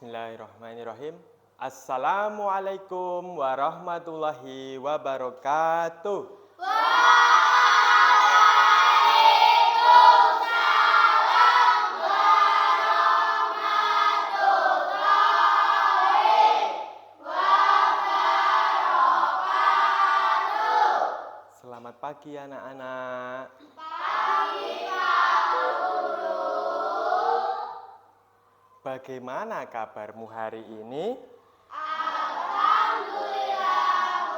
Bismillahirrahmanirrahim. Assalamualaikum warahmatullahi wabarakatuh. Selamat pagi anak-anak. Bagaimana kabarmu hari ini? Alhamdulillah,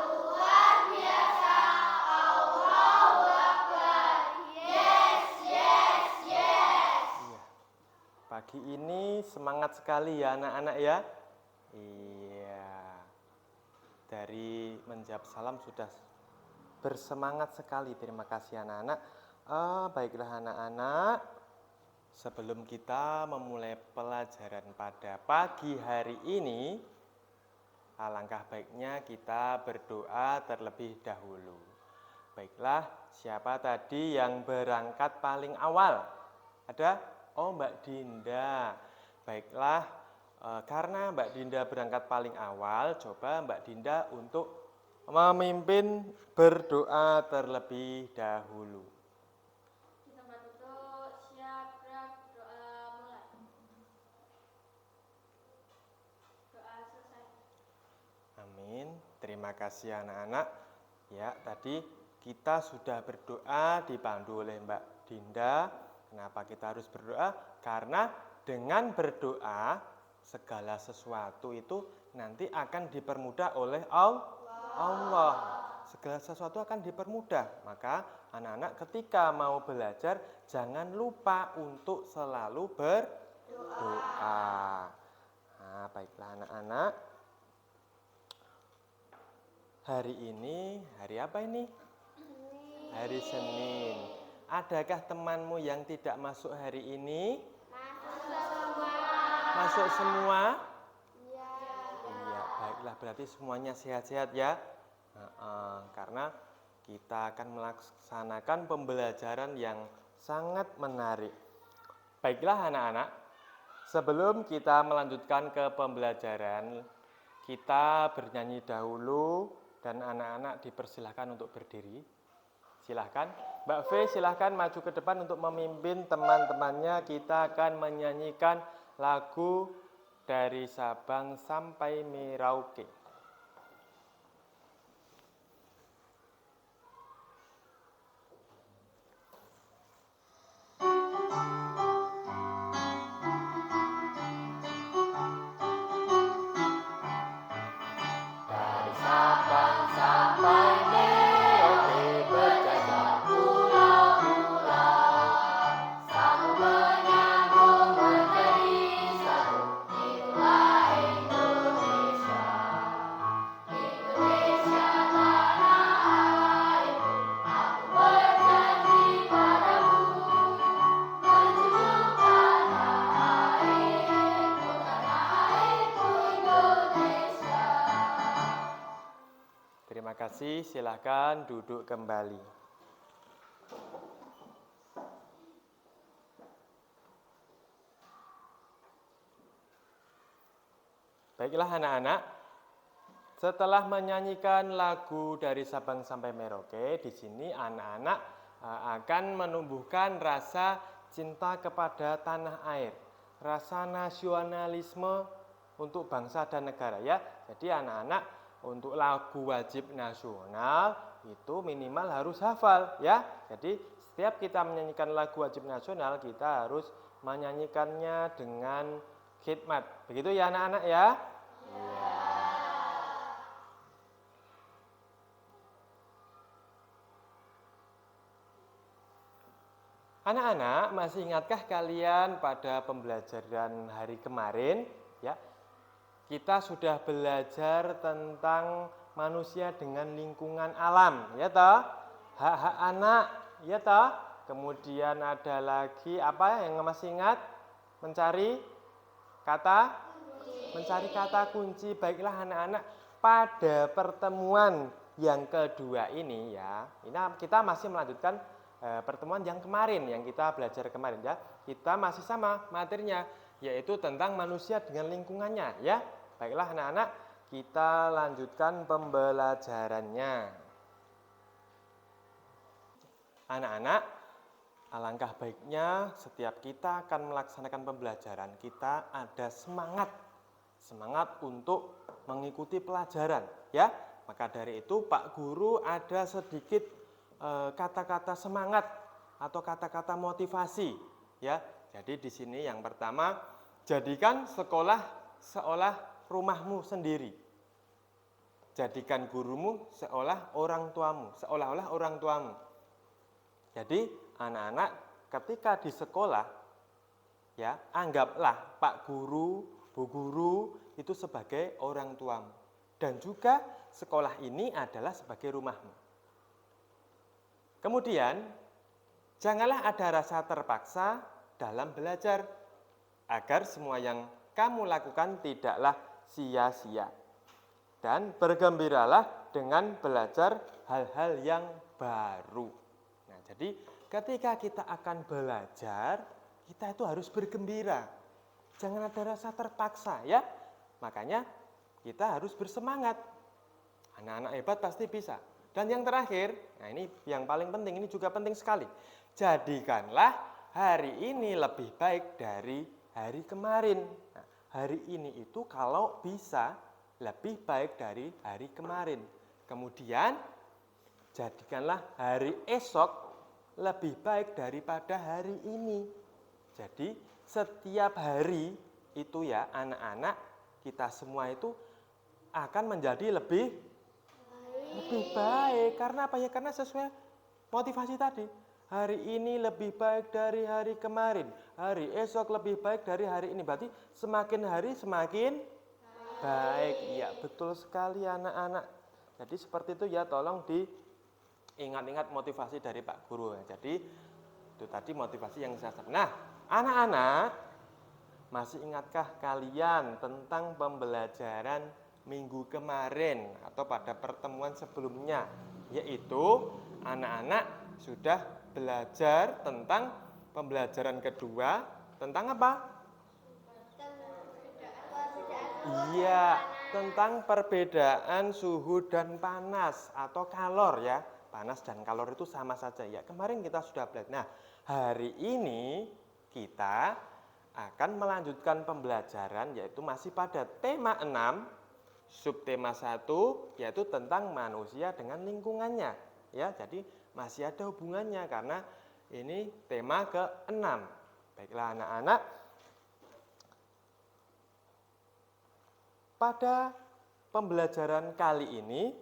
luar biasa. Allahu Akbar. Yes, yes, yes. Iya. Pagi ini semangat sekali ya anak-anak ya. Iya. Dari menjawab salam sudah bersemangat sekali. Terima kasih anak-anak. Baiklah anak-anak. Sebelum kita memulai pelajaran pada pagi hari ini, alangkah baiknya kita berdoa terlebih dahulu. Baiklah, siapa tadi yang berangkat paling awal? Ada? Oh, Mbak Dinda. Baiklah, karena Mbak Dinda berangkat paling awal, coba Mbak Dinda untuk memimpin berdoa terlebih dahulu. Terima kasih anak-anak. Ya, tadi kita sudah berdoa dipandu oleh Mbak Dinda. Kenapa kita harus berdoa? Karena dengan berdoa segala sesuatu itu nanti akan dipermudah oleh Allah. Segala sesuatu akan dipermudah. Maka anak-anak ketika mau belajar jangan lupa untuk selalu berdoa. Nah, baiklah anak-anak. Hari ini, hari apa ini? Hari Senin. Adakah temanmu yang tidak masuk hari ini? Masuk semua? Iya, baiklah berarti semuanya sehat-sehat ya. Karena kita akan melaksanakan pembelajaran yang sangat menarik. Baiklah anak-anak, sebelum kita melanjutkan ke pembelajaran, kita bernyanyi dahulu. Dan anak-anak dipersilahkan untuk berdiri. Silahkan. Mbak V silahkan maju ke depan untuk memimpin teman-temannya. Kita akan menyanyikan lagu dari Sabang sampai Merauke. Terima kasih, silakan duduk kembali. Baiklah anak-anak, setelah menyanyikan lagu dari Sabang sampai Merauke, di sini anak-anak akan menumbuhkan rasa cinta kepada tanah air, rasa nasionalisme untuk bangsa dan negara ya. Jadi anak-anak untuk lagu wajib nasional itu minimal harus hafal ya. Jadi setiap kita menyanyikan lagu wajib nasional kita harus menyanyikannya dengan khidmat. Begitu ya anak-anak ya? Ya. Anak-anak masih ingatkah kalian pada pembelajaran hari kemarin ya? Kita sudah belajar tentang manusia dengan lingkungan alam, ya toh? Hak-hak anak, ya toh? Kemudian ada lagi apa yang masih ingat? Mencari kata kunci. Baiklah anak-anak, pada pertemuan yang kedua ini ya, ini kita masih melanjutkan pertemuan yang kemarin, yang kita belajar kemarin ya. Kita masih sama materinya. yaitu tentang manusia dengan lingkungannya ya. Baiklah anak-anak, kita lanjutkan pembelajarannya. Anak-anak, alangkah baiknya setiap kita akan melaksanakan pembelajaran, kita ada semangat untuk mengikuti pelajaran ya. Maka dari itu Pak Guru ada sedikit kata-kata semangat atau kata-kata motivasi ya. Jadi di sini yang pertama, jadikan sekolah seolah rumahmu sendiri. Jadikan gurumu seolah seolah-olah orang tuamu. Jadi anak-anak ketika di sekolah ya, anggaplah Pak Guru, Bu Guru itu sebagai orang tuamu. Dan juga sekolah ini adalah sebagai rumahmu. Kemudian, janganlah ada rasa terpaksa dalam belajar, agar semua yang kamu lakukan tidaklah sia-sia. Dan bergembiralah dengan belajar hal-hal yang baru. Nah, jadi ketika kita akan belajar, kita itu harus bergembira. Jangan ada rasa terpaksa ya. Makanya kita harus bersemangat. Anak-anak hebat pasti bisa. Dan yang terakhir, nah ini yang paling penting, ini juga penting sekali. Jadikanlah hari ini lebih baik dari hari kemarin. Nah, hari ini itu kalau bisa lebih baik dari hari kemarin. Kemudian, jadikanlah hari esok lebih baik daripada hari ini. Jadi, setiap hari itu ya anak-anak, kita semua itu akan menjadi lebih baik. Karena apa ya? Karena sesuai motivasi tadi. Hari ini lebih baik dari hari kemarin. Hari esok lebih baik dari hari ini. Berarti semakin hari semakin baik. Iya, betul sekali anak-anak. Jadi seperti itu ya, tolong diingat-ingat motivasi dari Pak Guru. Jadi itu tadi motivasi yang saya sampaikan. Nah, anak-anak, masih ingatkah kalian tentang pembelajaran minggu kemarin atau pada pertemuan sebelumnya? Yaitu anak-anak sudah belajar tentang pembelajaran kedua tentang apa? Iya, tentang perbedaan suhu dan panas atau kalor ya. Panas dan kalor itu sama saja ya. Kemarin kita sudah belajar. Nah, hari ini kita akan melanjutkan pembelajaran yaitu masih pada tema 6, subtema 1 yaitu tentang manusia dengan lingkungannya. Ya, jadi masih ada hubungannya karena ini tema ke-6. Baiklah anak-anak, pada pembelajaran kali ini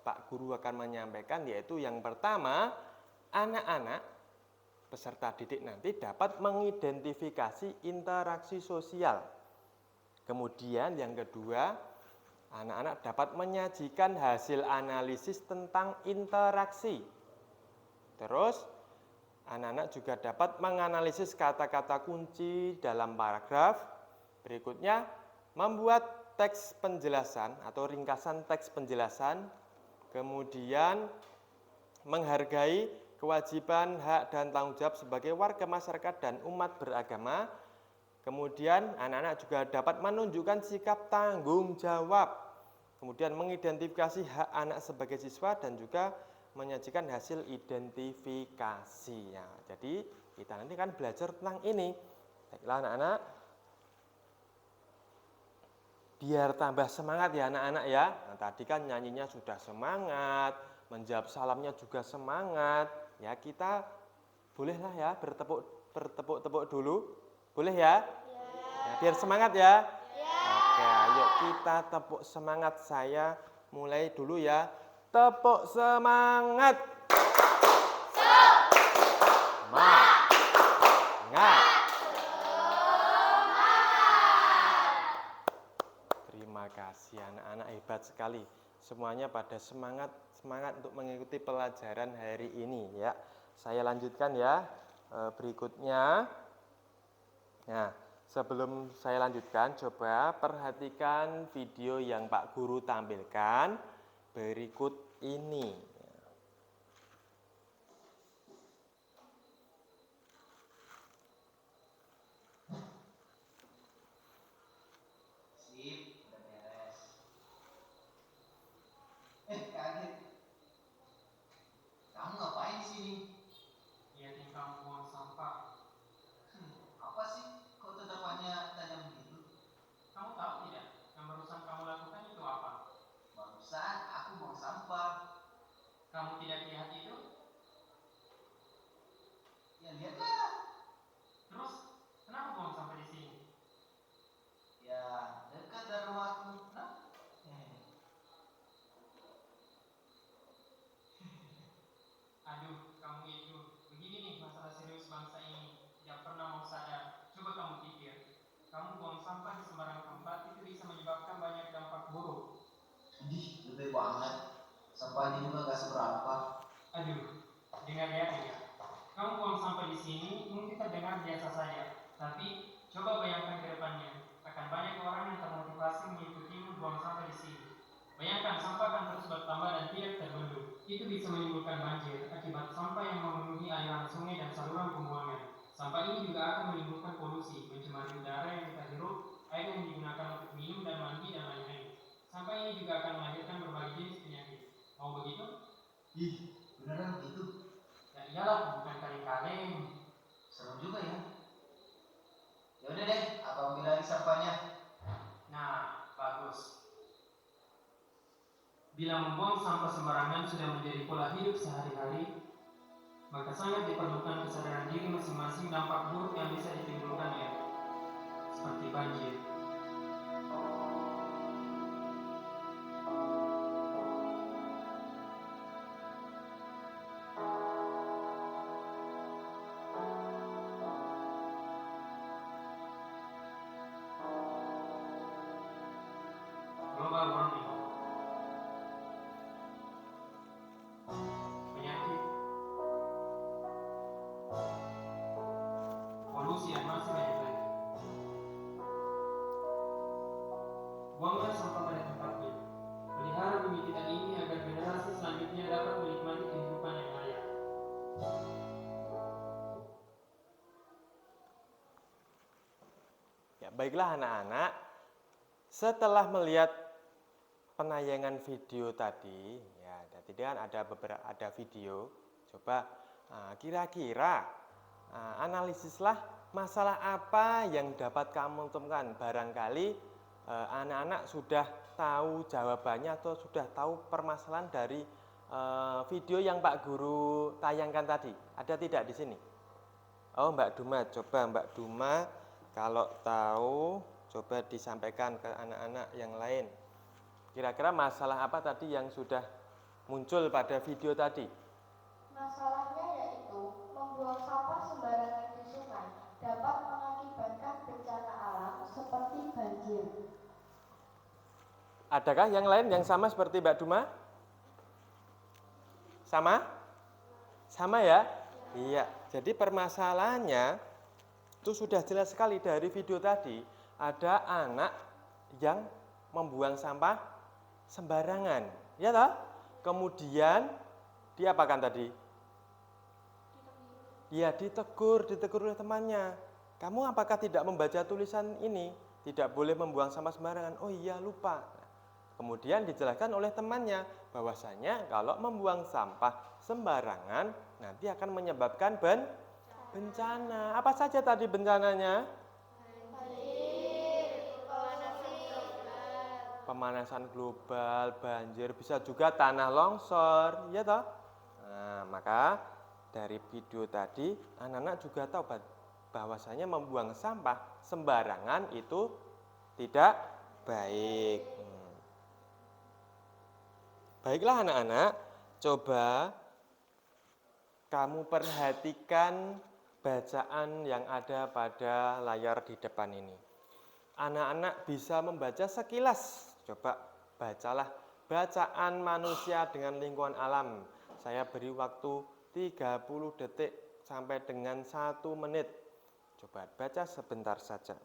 Pak Guru akan menyampaikan yaitu yang pertama, anak-anak peserta didik nanti dapat mengidentifikasi interaksi sosial. Kemudian yang kedua, anak-anak dapat menyajikan hasil analisis tentang interaksi. Terus, anak-anak juga dapat menganalisis kata-kata kunci dalam paragraf. Berikutnya, membuat teks penjelasan atau ringkasan teks penjelasan. Kemudian, menghargai kewajiban, hak, dan tanggung jawab sebagai warga masyarakat dan umat beragama. Kemudian anak-anak juga dapat menunjukkan sikap tanggung jawab. Kemudian mengidentifikasi hak anak sebagai siswa dan juga menyajikan hasil identifikasi. Ya, jadi kita nanti kan belajar tentang ini. Baiklah anak-anak, biar tambah semangat ya anak-anak ya. Nah, tadi kan nyanyinya sudah semangat, menjawab salamnya juga semangat. Ya, kita bolehlah ya bertepuk-tepuk dulu. Boleh ya? Ya, biar semangat ya. Oke, ayo kita tepuk semangat. Saya mulai dulu ya. Tepuk semangat. Semangat. Terima kasih anak-anak, hebat sekali. Semuanya pada semangat untuk mengikuti pelajaran hari ini ya. Saya lanjutkan ya berikutnya. Nah, sebelum saya lanjutkan, coba perhatikan video yang Pak Guru tampilkan berikut ini. teriak-teriak. Kamu buang sampah di sini mungkin terdengar biasa saja, tapi coba bayangkan ke depannya. Akan banyak orang yang termotivasi mengikutimu buang sampah di sini. Bayangkan sampah akan terus bertambah dan tidak terbendung. Itu bisa menimbulkan banjir akibat sampah yang memenuhi aliran sungai dan saluran pembuangan. Sampah ini juga akan menimbulkan polusi, mencemari udara yang kita hirup, air yang digunakan untuk minum dan mandi, dan lain-lain. Sampah ini juga akan melahirkan berbagai jenis penyakit. Mau begitu? Ih, beneran begitu? Ya iyalah, bukan kaleng-kaleng. Serem juga ya. Ya udah deh, apa ambil lagi sampahnya? Nah, bagus. Bila membuang sampah sembarangan sudah menjadi pola hidup sehari-hari, maka sangat diperlukan kesadaran diri masing-masing dampak buruk yang bisa ditimbulkannya, seperti banjir. Global warming, penyakit, polusi, dan masih banyak lagi. Buanglah sampah pada tempatnya. Pelihara bumi kita ini agar generasi selanjutnya dapat menikmati kehidupan yang layak. Ya, baiklah anak-anak, setelah melihat penayangan video tadi, ya tadi kan ada video. Coba kira-kira analisislah masalah apa yang dapat kamu temukan. Barangkali anak-anak sudah tahu jawabannya atau sudah tahu permasalahan dari video yang Pak Guru tayangkan tadi. Ada tidak di sini? Oh, Mbak Duma, coba Mbak Duma kalau tahu coba disampaikan ke anak-anak yang lain. Kira-kira masalah apa tadi yang sudah muncul pada video tadi? Masalahnya yaitu membuang sampah sembarangan di sungai dapat mengakibatkan bencana alam seperti banjir. Adakah yang lain yang sama seperti Mbak Duma? Sama? Sama ya? Iya. Jadi permasalahannya itu sudah jelas sekali dari video tadi. Ada anak yang membuang sampah sembarangan, ya toh? Kemudian diapakan tadi? Dia ditegur oleh temannya. Kamu apakah tidak membaca tulisan ini? Tidak boleh membuang sampah sembarangan. Oh iya, lupa. Kemudian dijelaskan oleh temannya bahwasanya kalau membuang sampah sembarangan nanti akan menyebabkan bencana. Apa saja tadi bencananya? Pemanasan global, banjir, bisa juga tanah longsor, ya toh? Nah, maka dari video tadi anak-anak juga tahu bahwasanya membuang sampah sembarangan itu tidak baik. Baiklah anak-anak, coba kamu perhatikan bacaan yang ada pada layar di depan ini. Anak-anak bisa membaca sekilas. Coba bacalah bacaan manusia dengan lingkungan alam. Saya beri waktu 30 detik sampai dengan 1 menit. Coba baca sebentar saja.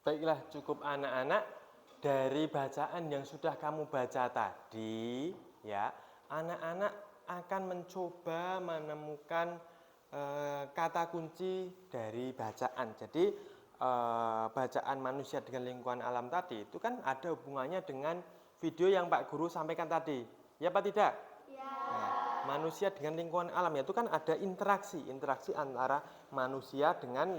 Baiklah, cukup anak-anak, dari bacaan yang sudah kamu baca tadi, ya, anak-anak akan mencoba menemukan kata kunci dari bacaan. Jadi bacaan manusia dengan lingkungan alam tadi itu kan ada hubungannya dengan video yang Pak Guru sampaikan tadi. Ya apa tidak? Ya. Nah, Manusia dengan lingkungan alam, itu kan ada interaksi antara manusia dengan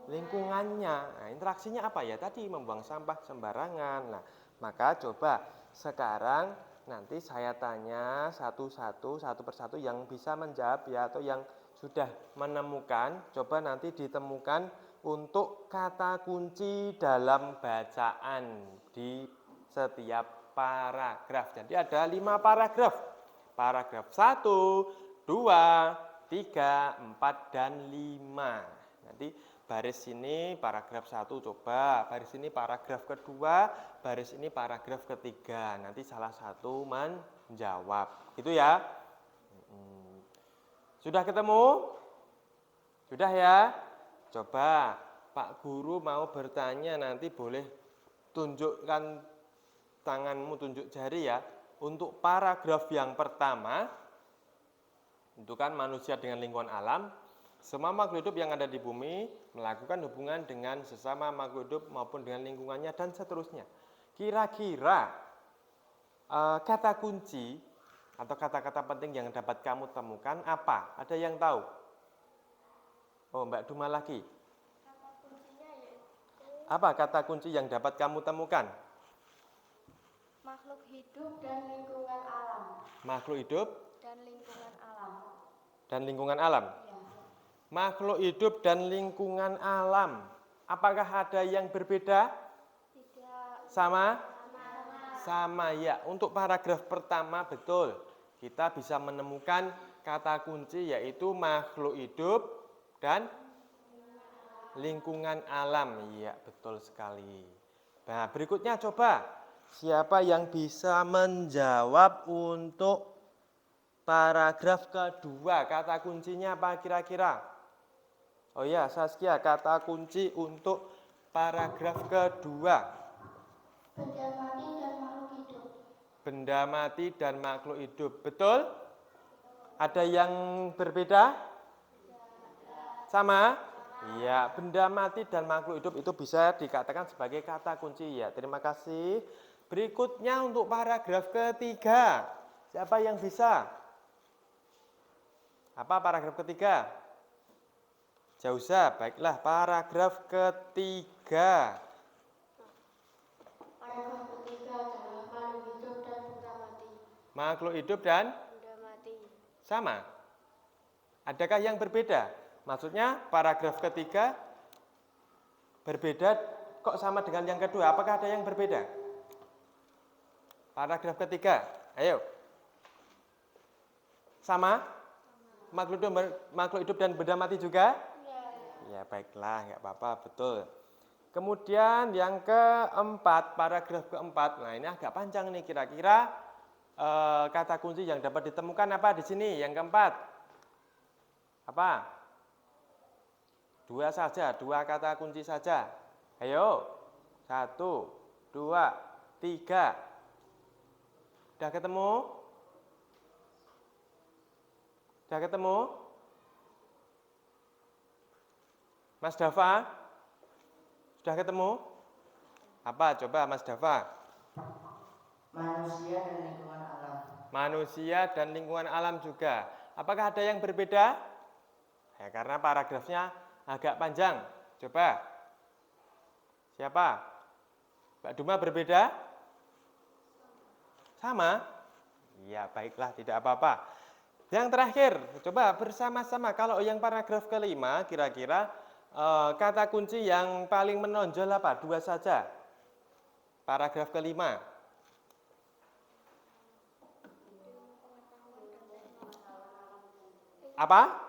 lingkungannya. Nah, interaksinya apa ya? Tadi membuang sampah sembarangan. Nah, maka coba sekarang nanti saya tanya satu persatu yang bisa menjawab ya, atau yang sudah menemukan, coba nanti ditemukan untuk kata kunci dalam bacaan di setiap paragraf. Jadi ada 5 paragraf. Paragraf 1, 2, 3, 4, dan 5. Nanti baris ini paragraf 1 coba, baris ini paragraf kedua, baris ini paragraf ketiga. Nanti salah satu menjawab. Gitu ya. Sudah ketemu? Sudah ya? Coba Pak Guru mau bertanya, nanti boleh tunjukkan tanganmu, tunjuk jari ya. Untuk paragraf yang pertama, itu kan manusia dengan lingkungan alam, semua makhluk hidup yang ada di bumi melakukan hubungan dengan sesama makhluk hidup maupun dengan lingkungannya dan seterusnya. Kira-kira kata kunci atau kata-kata penting yang dapat kamu temukan apa? Ada yang tahu? Oh, Mbak Duma lagi. Kata kuncinya yaitu Apa kata kunci yang dapat kamu temukan? makhluk hidup dan lingkungan alam. Makhluk hidup Dan lingkungan alam. dan lingkungan alam. Ya. Makhluk hidup dan lingkungan alam. Apakah ada yang berbeda? Tidak Sama? Sama ya. Untuk paragraf pertama betul. Kita bisa menemukan kata kunci yaitu makhluk hidup dan lingkungan alam. Iya, betul sekali. Nah, berikutnya coba. Siapa yang bisa menjawab untuk paragraf kedua? Kata kuncinya apa kira-kira? Oh ya, Saskia, kata kunci untuk paragraf kedua. benda mati dan makhluk hidup. Benda mati dan makhluk hidup. Betul? Ada yang berbeda? Sama? Iya, benda mati dan makhluk hidup itu bisa dikatakan sebagai kata kunci ya. Terima kasih. Berikutnya untuk paragraf ketiga. Siapa yang bisa? Apa paragraf ketiga? Jauza, baiklah paragraf ketiga. Paragraf ketiga adalah makhluk hidup dan benda mati. Makhluk hidup dan Benda mati. sama. Adakah yang berbeda? Maksudnya paragraf ketiga berbeda kok sama dengan yang kedua? Apakah ada yang berbeda? Paragraf ketiga, ayo. Sama? Makhluk hidup dan benda mati juga? Ya baiklah, nggak apa-apa, betul. Kemudian yang keempat, paragraf keempat. Nah ini agak panjang nih, kira-kira kata kunci yang dapat ditemukan apa di sini? Yang keempat, apa? 2 saja, 2 kata kunci saja. Ayo, 1, 2, 3. Sudah ketemu? Sudah ketemu? Mas Dava? Sudah ketemu? Apa? Coba Mas Dava. Manusia dan lingkungan alam. Manusia dan lingkungan alam juga. Apakah ada yang berbeda? Ya, karena paragrafnya agak panjang. Coba. Siapa? Mbak Duma berbeda? Sama? Iya, baiklah, tidak apa-apa. Yang terakhir, coba bersama-sama. Kalau yang paragraf kelima, kira-kira kata kunci yang paling menonjol apa? 2 saja. Paragraf kelima. Apa?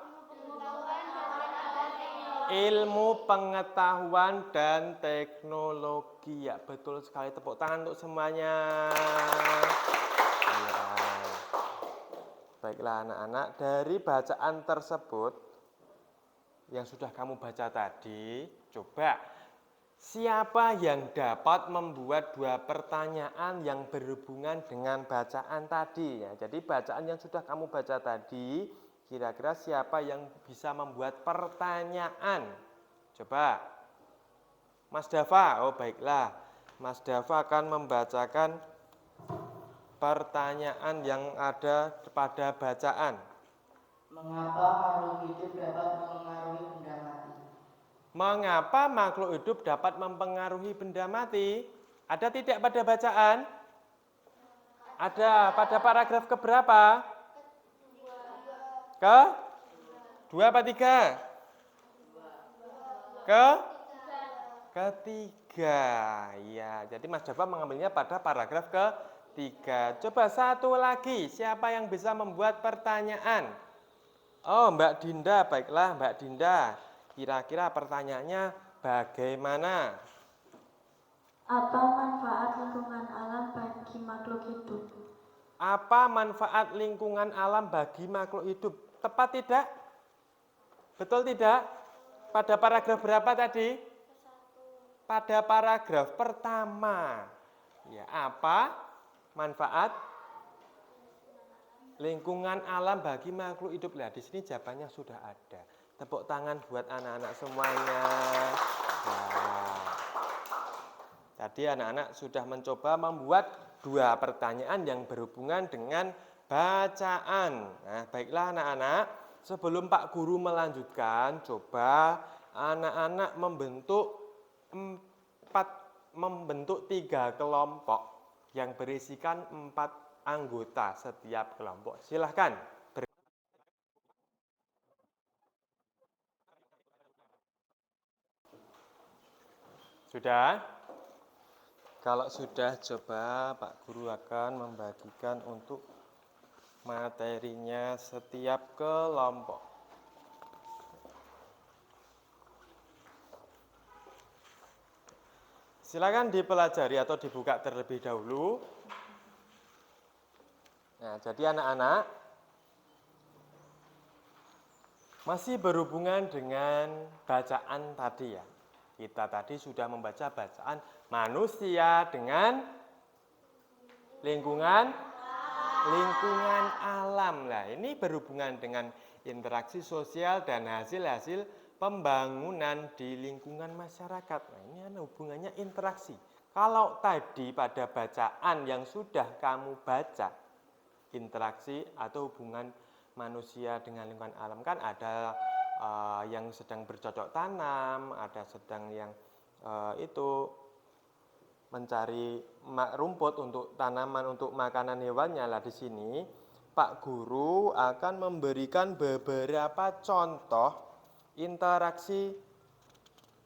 Ilmu pengetahuan dan teknologi. Ya, betul sekali. Tepuk tangan untuk semuanya. Ya. Baiklah anak-anak, dari bacaan tersebut yang sudah kamu baca tadi, coba siapa yang dapat membuat 2 pertanyaan yang berhubungan dengan bacaan tadi ya. Jadi bacaan yang sudah kamu baca tadi, kira-kira siapa yang bisa membuat pertanyaan? Coba. Mas Dava, oh baiklah. Mas Dava akan membacakan pertanyaan yang ada pada bacaan. Mengapa makhluk hidup dapat mempengaruhi benda mati? Mengapa makhluk hidup dapat mempengaruhi benda mati? Ada tidak pada bacaan? Ada. Pada paragraf keberapa? Ke? 2 apa 3? Ketiga. Ya, jadi Mas Dava mengambilnya pada paragraf ketiga. Coba satu lagi, siapa yang bisa membuat pertanyaan? Oh, Mbak Dinda, baiklah Mbak Dinda. Kira-kira pertanyaannya bagaimana? Apa manfaat lingkungan alam bagi makhluk hidup? Apa manfaat lingkungan alam bagi makhluk hidup? Tepat tidak? Betul tidak? Pada paragraf berapa tadi? Pada paragraf pertama. Ya, apa manfaat lingkungan alam bagi makhluk hidup? Nah, di sini jawabannya sudah ada. Tepuk tangan buat anak-anak semuanya. Nah, tadi anak-anak sudah mencoba membuat 2 pertanyaan yang berhubungan dengan bacaan. Nah, baiklah anak-anak, sebelum Pak Guru melanjutkan, coba anak-anak membentuk 3 kelompok yang berisikan 4 anggota setiap kelompok. Silahkan. Sudah? Kalau sudah, coba Pak Guru akan membagikan untuk materinya setiap kelompok. Silakan dipelajari atau dibuka terlebih dahulu. Nah, jadi anak-anak masih berhubungan dengan bacaan tadi ya. Kita tadi sudah membaca bacaan manusia dengan lingkungan alam. Nah, ini berhubungan dengan interaksi sosial dan hasil-hasil pembangunan di lingkungan masyarakat. Nah, ini hubungannya interaksi. Kalau tadi pada bacaan yang sudah kamu baca, interaksi atau hubungan manusia dengan lingkungan alam, kan ada yang sedang bercocok tanam, ada sedang yang itu mencari rumput untuk tanaman, untuk makanan hewannya. Lah di sini Pak Guru akan memberikan beberapa contoh interaksi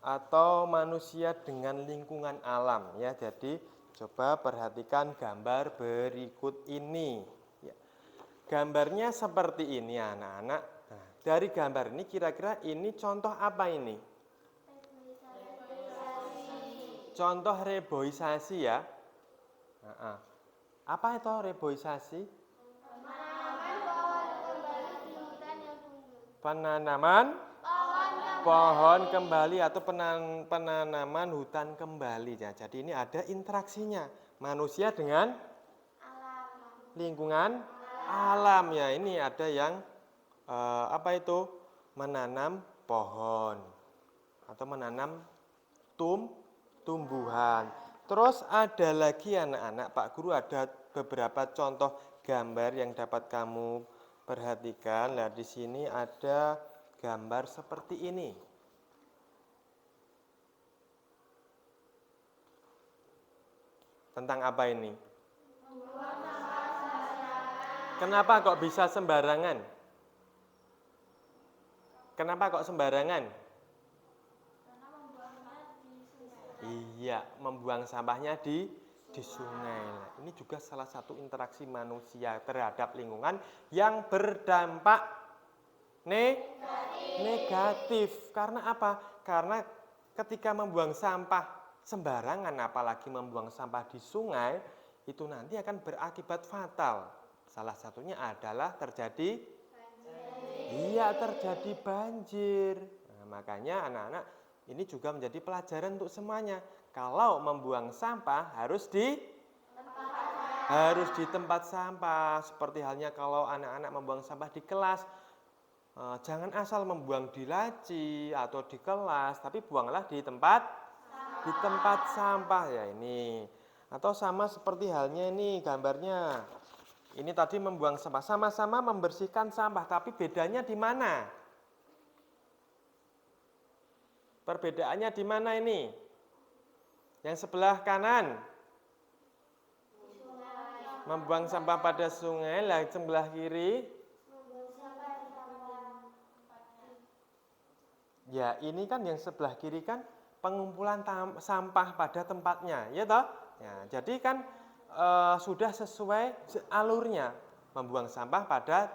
atau manusia dengan lingkungan alam ya. Jadi coba perhatikan gambar berikut ini. Ya. Gambarnya seperti ini anak-anak. Nah, dari gambar ini kira-kira ini contoh apa ini? Contoh reboisasi ya. Apa itu reboisasi? Penanaman pohon kembali atau penanaman hutan kembali ya. Jadi ini ada interaksinya manusia dengan lingkungan alam ya. Ini ada yang apa itu? Menanam pohon atau menanam tumbuhan. Terus ada lagi anak-anak, Pak Guru ada beberapa contoh gambar yang dapat kamu perhatikan. Nah, di sini ada gambar seperti ini. Tentang apa ini? Kenapa kok bisa sembarangan? Kenapa kok sembarangan? Iya, membuang sampahnya di sungai. Nah, ini juga salah satu interaksi manusia terhadap lingkungan yang berdampak negatif. Karena apa? Karena ketika membuang sampah sembarangan, apalagi membuang sampah di sungai, itu nanti akan berakibat fatal. Salah satunya adalah terjadi banjir. Nah, makanya anak-anak ini juga menjadi pelajaran untuk semuanya. Kalau membuang sampah harus di tempat sampah. Seperti halnya kalau anak-anak membuang sampah di kelas, jangan asal membuang di laci atau di kelas, tapi buanglah di tempat sampah ya. Ini Atau sama seperti halnya ini gambarnya. Ini tadi membuang sampah, sama-sama membersihkan sampah, tapi bedanya di mana? Perbedaannya di mana ini? Yang sebelah kanan membuang sampah pada sungai, yang sebelah kiri ya ini kan yang sebelah kiri kan pengumpulan sampah pada tempatnya, ya toh? Ya, jadi kan sudah sesuai alurnya membuang sampah pada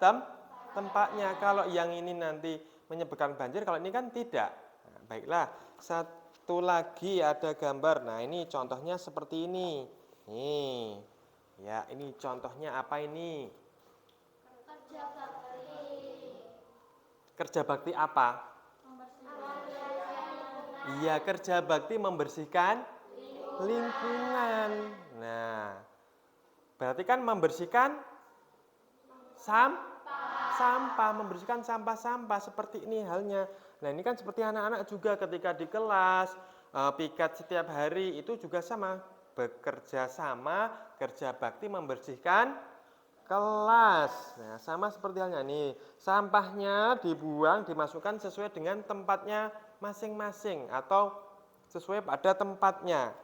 tempatnya. Kalau yang ini nanti menyebabkan banjir, kalau ini kan tidak. Nah, baiklah, satu lagi ada gambar. Nah, ini contohnya seperti ini. Nih, ya ini contohnya apa ini? Kerja bakti. Kerja bakti apa? Iya, kerja bakti membersihkan lingkungan. Nah, berarti kan membersihkan sampah, membersihkan sampah-sampah seperti ini halnya. Nah, ini kan seperti anak-anak juga ketika di kelas, piket setiap hari itu juga sama, bekerja sama, kerja bakti membersihkan kelas. Nah, sama seperti halnya nih, sampahnya dibuang, dimasukkan sesuai dengan tempatnya masing-masing atau sesuai pada tempatnya.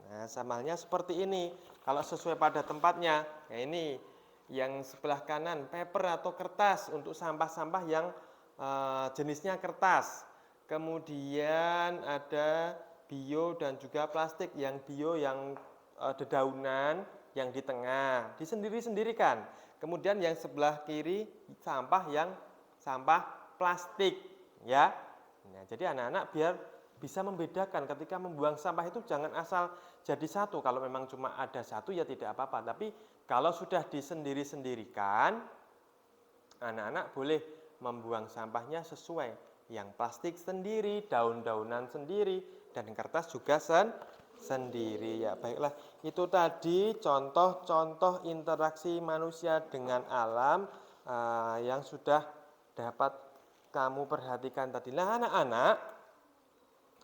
Nah, sama halnya seperti ini. Kalau sesuai pada tempatnya, ya ini yang sebelah kanan paper atau kertas untuk sampah-sampah yang jenisnya kertas. Kemudian ada bio dan juga plastik. Yang bio yang dedaunan, yang di tengah disendiri-sendirikan. Kemudian yang sebelah kiri sampah yang sampah plastik, ya. Nah, jadi anak-anak biar bisa membedakan ketika membuang sampah itu jangan asal jadi satu. Kalau memang cuma ada satu ya tidak apa-apa. Tapi kalau sudah disendiri-sendirikan, anak-anak boleh membuang sampahnya sesuai. Yang plastik sendiri, daun-daunan sendiri, dan kertas juga sendiri. Ya baiklah, itu tadi contoh-contoh interaksi manusia dengan alam yang sudah dapat kamu perhatikan tadi. Nah, anak-anak,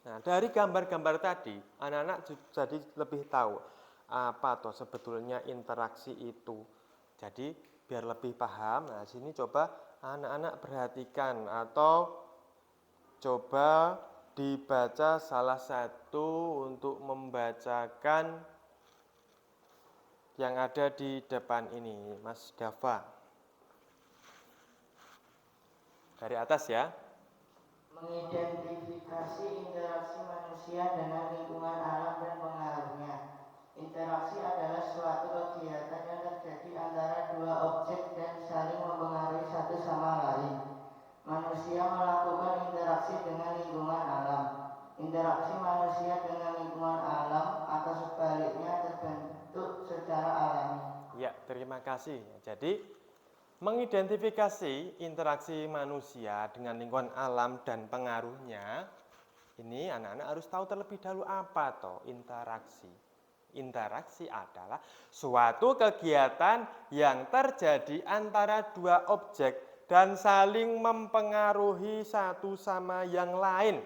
nah, dari gambar-gambar tadi, anak-anak jadi lebih tahu apa toh sebetulnya interaksi itu. Jadi biar lebih paham, nah sini coba anak-anak perhatikan atau coba dibaca salah satu untuk membacakan yang ada di depan ini, Mas Dava. Dari atas ya. Mengidentifikasi interaksi manusia dengan lingkungan alam dan pengaruhnya. Interaksi adalah suatu kegiatan yang terjadi antara dua objek dan saling mempengaruhi satu sama lain. Manusia melakukan interaksi dengan lingkungan alam. Interaksi manusia dengan lingkungan alam atau sebaliknya terbentuk secara alami. Ya, terima kasih. Jadi mengidentifikasi interaksi manusia dengan lingkungan alam dan pengaruhnya, ini anak-anak harus tahu terlebih dahulu apa toh interaksi. Interaksi adalah suatu kegiatan yang terjadi antara dua objek dan saling mempengaruhi satu sama yang lain.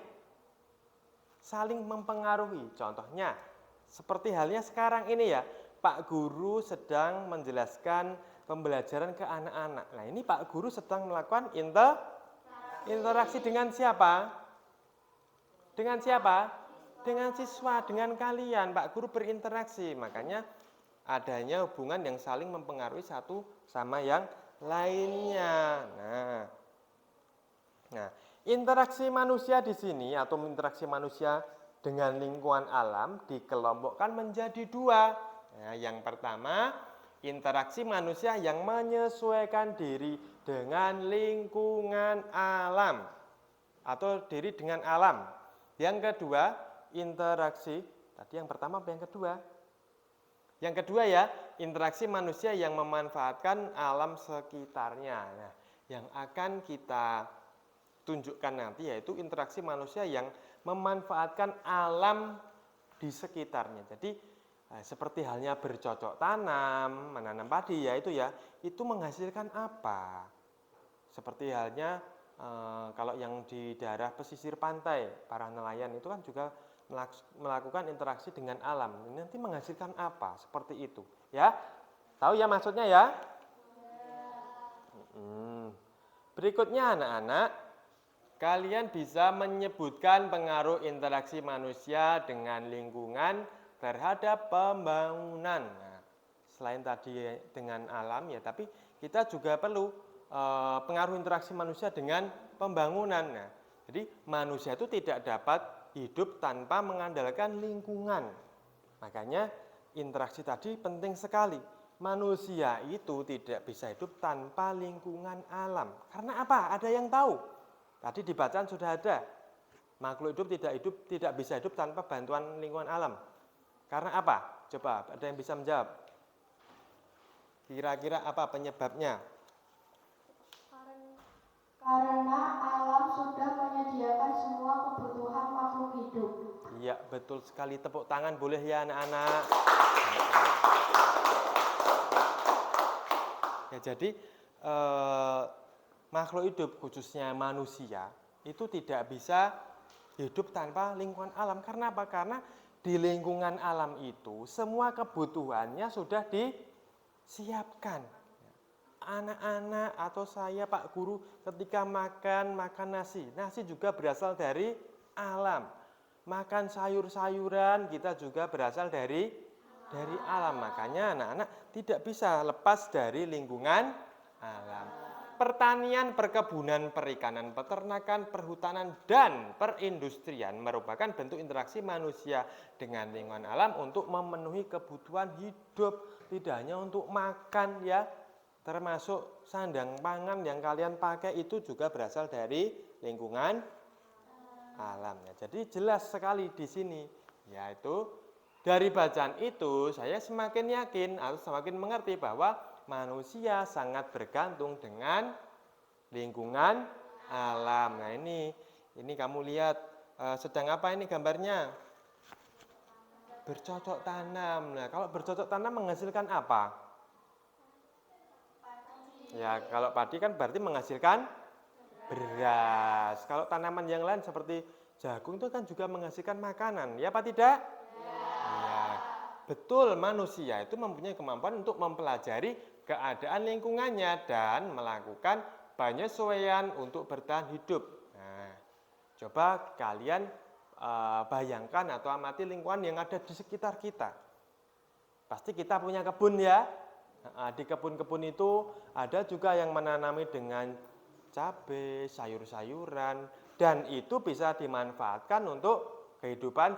Saling mempengaruhi. Contohnya, seperti halnya sekarang ini ya, Pak Guru sedang menjelaskan pembelajaran ke anak-anak. Nah, ini Pak Guru sedang melakukan interaksi dengan siapa? Dengan siapa? Dengan siswa, dengan kalian. Pak Guru berinteraksi. Makanya adanya hubungan yang saling mempengaruhi satu sama yang lainnya. Nah, interaksi manusia di sini atau interaksi manusia dengan lingkungan alam dikelompokkan menjadi dua. Nah, yang pertama, interaksi manusia yang menyesuaikan diri dengan lingkungan alam atau diri dengan alam. Yang kedua, interaksi, tadi yang pertama apa yang kedua? Yang kedua ya, interaksi manusia yang memanfaatkan alam sekitarnya. Nah, yang akan kita tunjukkan nanti yaitu interaksi manusia yang memanfaatkan alam di sekitarnya. Jadi seperti halnya bercocok tanam, menanam padi ya, itu menghasilkan apa? Seperti halnya kalau yang di daerah pesisir pantai, para nelayan itu kan juga melakukan interaksi dengan alam. Ini nanti menghasilkan apa? Seperti itu, ya. Tahu ya maksudnya ya? Berikutnya anak-anak, kalian bisa menyebutkan pengaruh interaksi manusia dengan lingkungan terhadap pembangunan. Nah, selain tadi dengan alam ya, tapi kita juga perlu pengaruh interaksi manusia dengan pembangunan. Nah, jadi manusia itu tidak dapat hidup tanpa mengandalkan lingkungan. Makanya interaksi tadi penting sekali. Manusia itu tidak bisa hidup tanpa lingkungan alam. Karena apa? Ada yang tahu. Tadi di bacaan sudah ada. Makhluk hidup tidak bisa hidup tanpa bantuan lingkungan alam. Karena apa? Coba ada yang bisa menjawab. Kira-kira apa penyebabnya? Karena alam sudah menyediakan semua kebutuhan makhluk hidup. Iya, betul sekali. Tepuk tangan boleh ya anak-anak. Ya, jadi makhluk hidup khususnya manusia itu tidak bisa hidup tanpa lingkungan alam. Karena apa? Karena di lingkungan alam itu semua kebutuhannya sudah disiapkan. Anak-anak atau saya Pak Guru ketika makan nasi juga berasal dari alam. Makan sayur-sayuran kita juga berasal dari alam. Makanya anak-anak tidak bisa lepas dari lingkungan alam. Pertanian, perkebunan, perikanan, peternakan, perhutanan, dan perindustrian merupakan bentuk interaksi manusia dengan lingkungan alam untuk memenuhi kebutuhan hidup. Tidak hanya untuk makan ya, termasuk sandang pangan yang kalian pakai itu juga berasal dari lingkungan alam. Jadi jelas sekali di sini, yaitu dari bacaan itu saya semakin yakin atau semakin mengerti bahwa manusia sangat bergantung dengan lingkungan alam. Nah ini kamu lihat sedang apa ini gambarnya? Bercocok tanam. Nah kalau bercocok tanam menghasilkan apa? Ya kalau padi kan berarti menghasilkan beras. Kalau tanaman yang lain seperti jagung itu kan juga menghasilkan makanan. Ya apa tidak? Ya, betul manusia itu mempunyai kemampuan untuk mempelajari keadaan lingkungannya dan melakukan penyesuaian untuk bertahan hidup. Nah, coba kalian bayangkan atau amati lingkungan yang ada di sekitar kita. Pasti kita punya kebun ya. Di kebun-kebun itu ada juga yang menanami dengan cabai, sayur-sayuran, dan itu bisa dimanfaatkan untuk kehidupan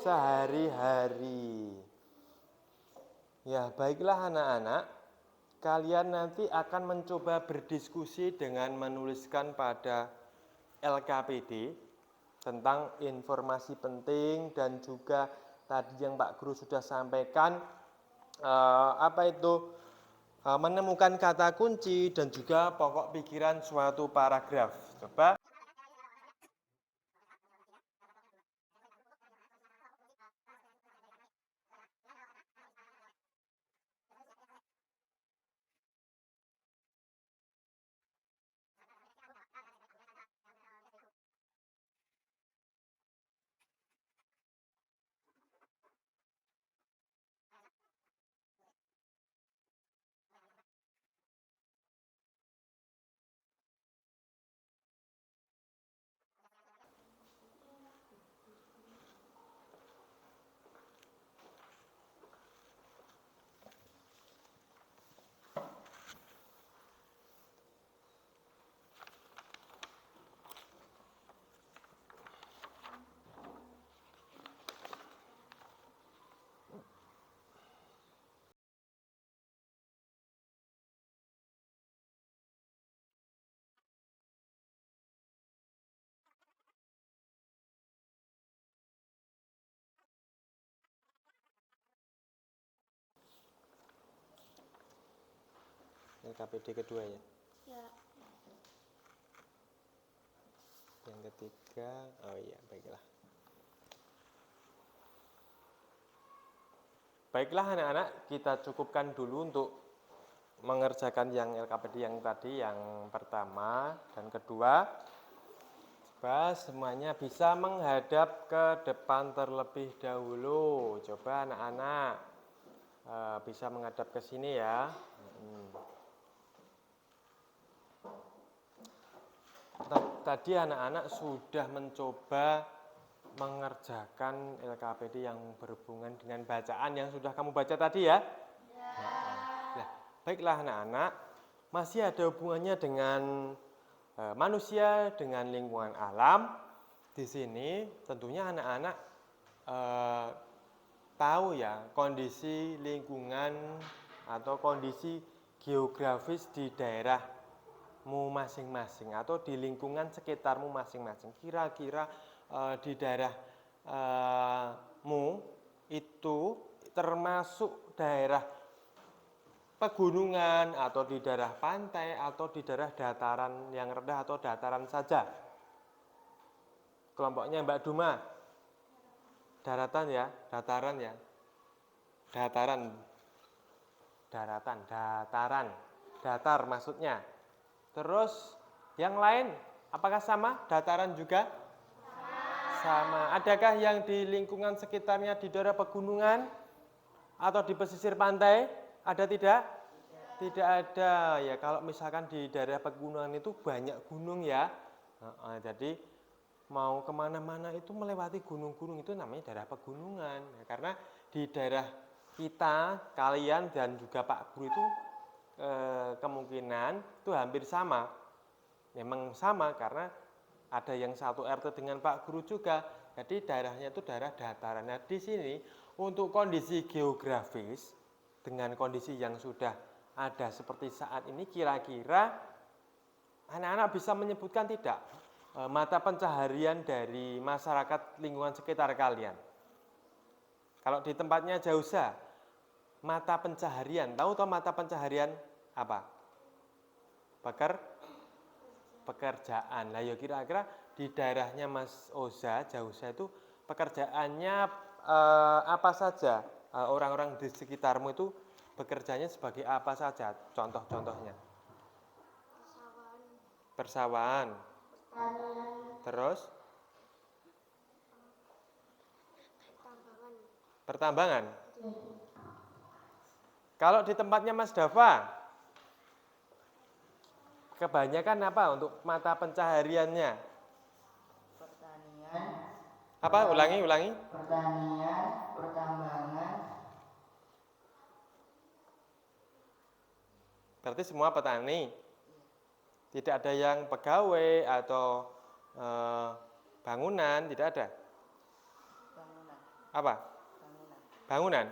sehari-hari. Ya, baiklah anak-anak, kalian nanti akan mencoba berdiskusi dengan menuliskan pada LKPD tentang informasi penting dan juga tadi yang Pak Guru sudah sampaikan menemukan kata kunci dan juga pokok pikiran suatu paragraf. Coba LKPD kedua ya. Ya. Yang ketiga, oh iya, baiklah. Baiklah anak-anak, kita cukupkan dulu untuk mengerjakan yang LKPD yang tadi, yang pertama dan kedua. Coba semuanya bisa menghadap ke depan terlebih dahulu. Coba anak-anak bisa menghadap ke sini ya. Tadi anak-anak sudah mencoba mengerjakan LKPD yang berhubungan dengan bacaan yang sudah kamu baca tadi ya? Nah, baiklah anak-anak, masih ada hubungannya dengan manusia, dengan lingkungan alam. Di sini tentunya anak-anak tahu ya kondisi lingkungan atau kondisi geografis di daerahmu masing-masing atau di lingkungan sekitarmu masing-masing. Kira-kira di daerahmu itu termasuk daerah pegunungan atau di daerah pantai atau di daerah dataran yang rendah atau dataran saja. Kelompoknya Mbak Duma. Daratan ya, dataran ya. Dataran. Datar maksudnya. Terus yang lain apakah sama? Dataran juga? Sama. Adakah yang di lingkungan sekitarnya di daerah pegunungan atau di pesisir pantai? Ada tidak? Tidak ada. Ya kalau misalkan di daerah pegunungan itu banyak gunung ya. Jadi mau kemana-mana itu melewati gunung-gunung itu namanya daerah pegunungan. Ya, karena di daerah kita, kalian dan juga Pak Guru itu kemungkinan itu hampir sama. Memang sama karena ada yang satu RT dengan Pak Guru juga. Jadi daerahnya itu daerah dataran. Nah, di sini untuk kondisi geografis dengan kondisi yang sudah ada seperti saat ini, kira-kira anak-anak bisa menyebutkan tidak mata pencaharian dari masyarakat lingkungan sekitar kalian? Kalau di tempatnya Jauza, mata pencaharian, tahu mata pencaharian apa? Pekerjaan. Lah ya kira-kira di daerahnya Mas Oza, Jauza itu pekerjaannya apa saja? Orang-orang di sekitarmu itu bekerjanya sebagai apa saja? Contoh-contohnya. Persawahan. Terus? Pertambangan. Kalau di tempatnya Mas Dava, kebanyakan apa untuk mata pencahariannya? Pertanian. Apa? Ulangi. Pertanian, pertambangan. Berarti semua petani. Tidak ada yang pegawai atau bangunan, tidak ada. Bangunan. Apa? Bangunan.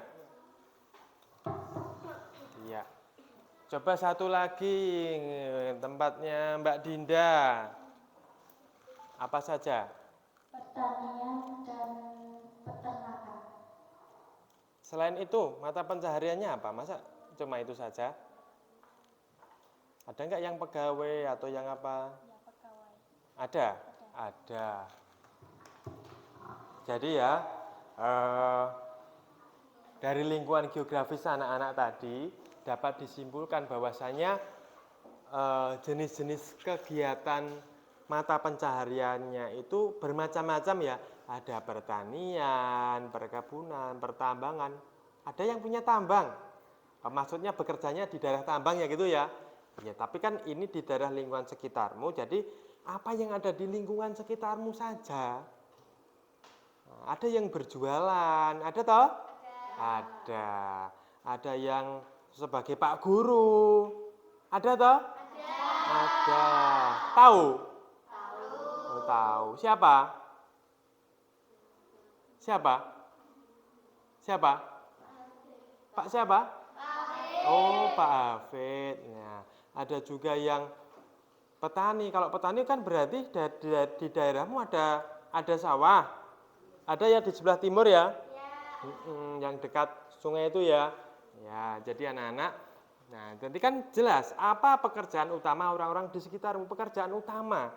Iya. Coba satu lagi tempatnya Mbak Dinda. Apa saja? Pertanian dan peternakan. Selain itu, mata pencahariannya apa? Masa cuma itu saja? Ada enggak yang pegawai atau yang apa? Ya, pegawai. Ada? Ada. Jadi ya, dari lingkungan geografis anak-anak tadi dapat disimpulkan bahwasanya jenis-jenis kegiatan mata pencahariannya itu bermacam-macam ya. Ada pertanian, perkebunan, pertambangan. Ada yang punya tambang. Maksudnya bekerjanya di daerah tambang ya gitu ya. Ya, tapi kan ini di daerah lingkungan sekitarmu. Jadi apa yang ada di lingkungan sekitarmu saja. Ada yang berjualan, ada toh? Ada. Ada yang sebagai Pak Guru. Ada toh? Ada. Tahu? Oh, tahu. Siapa? Pak siapa? Oh, Pak Hafid. Nah, ada juga yang petani. Kalau petani kan berarti di daerahmu ada sawah. Ada ya di sebelah timur ya? Yang dekat sungai itu ya. Ya, jadi anak-anak. Nah, nanti kan jelas apa pekerjaan utama orang-orang di sekitarmu, pekerjaan utama.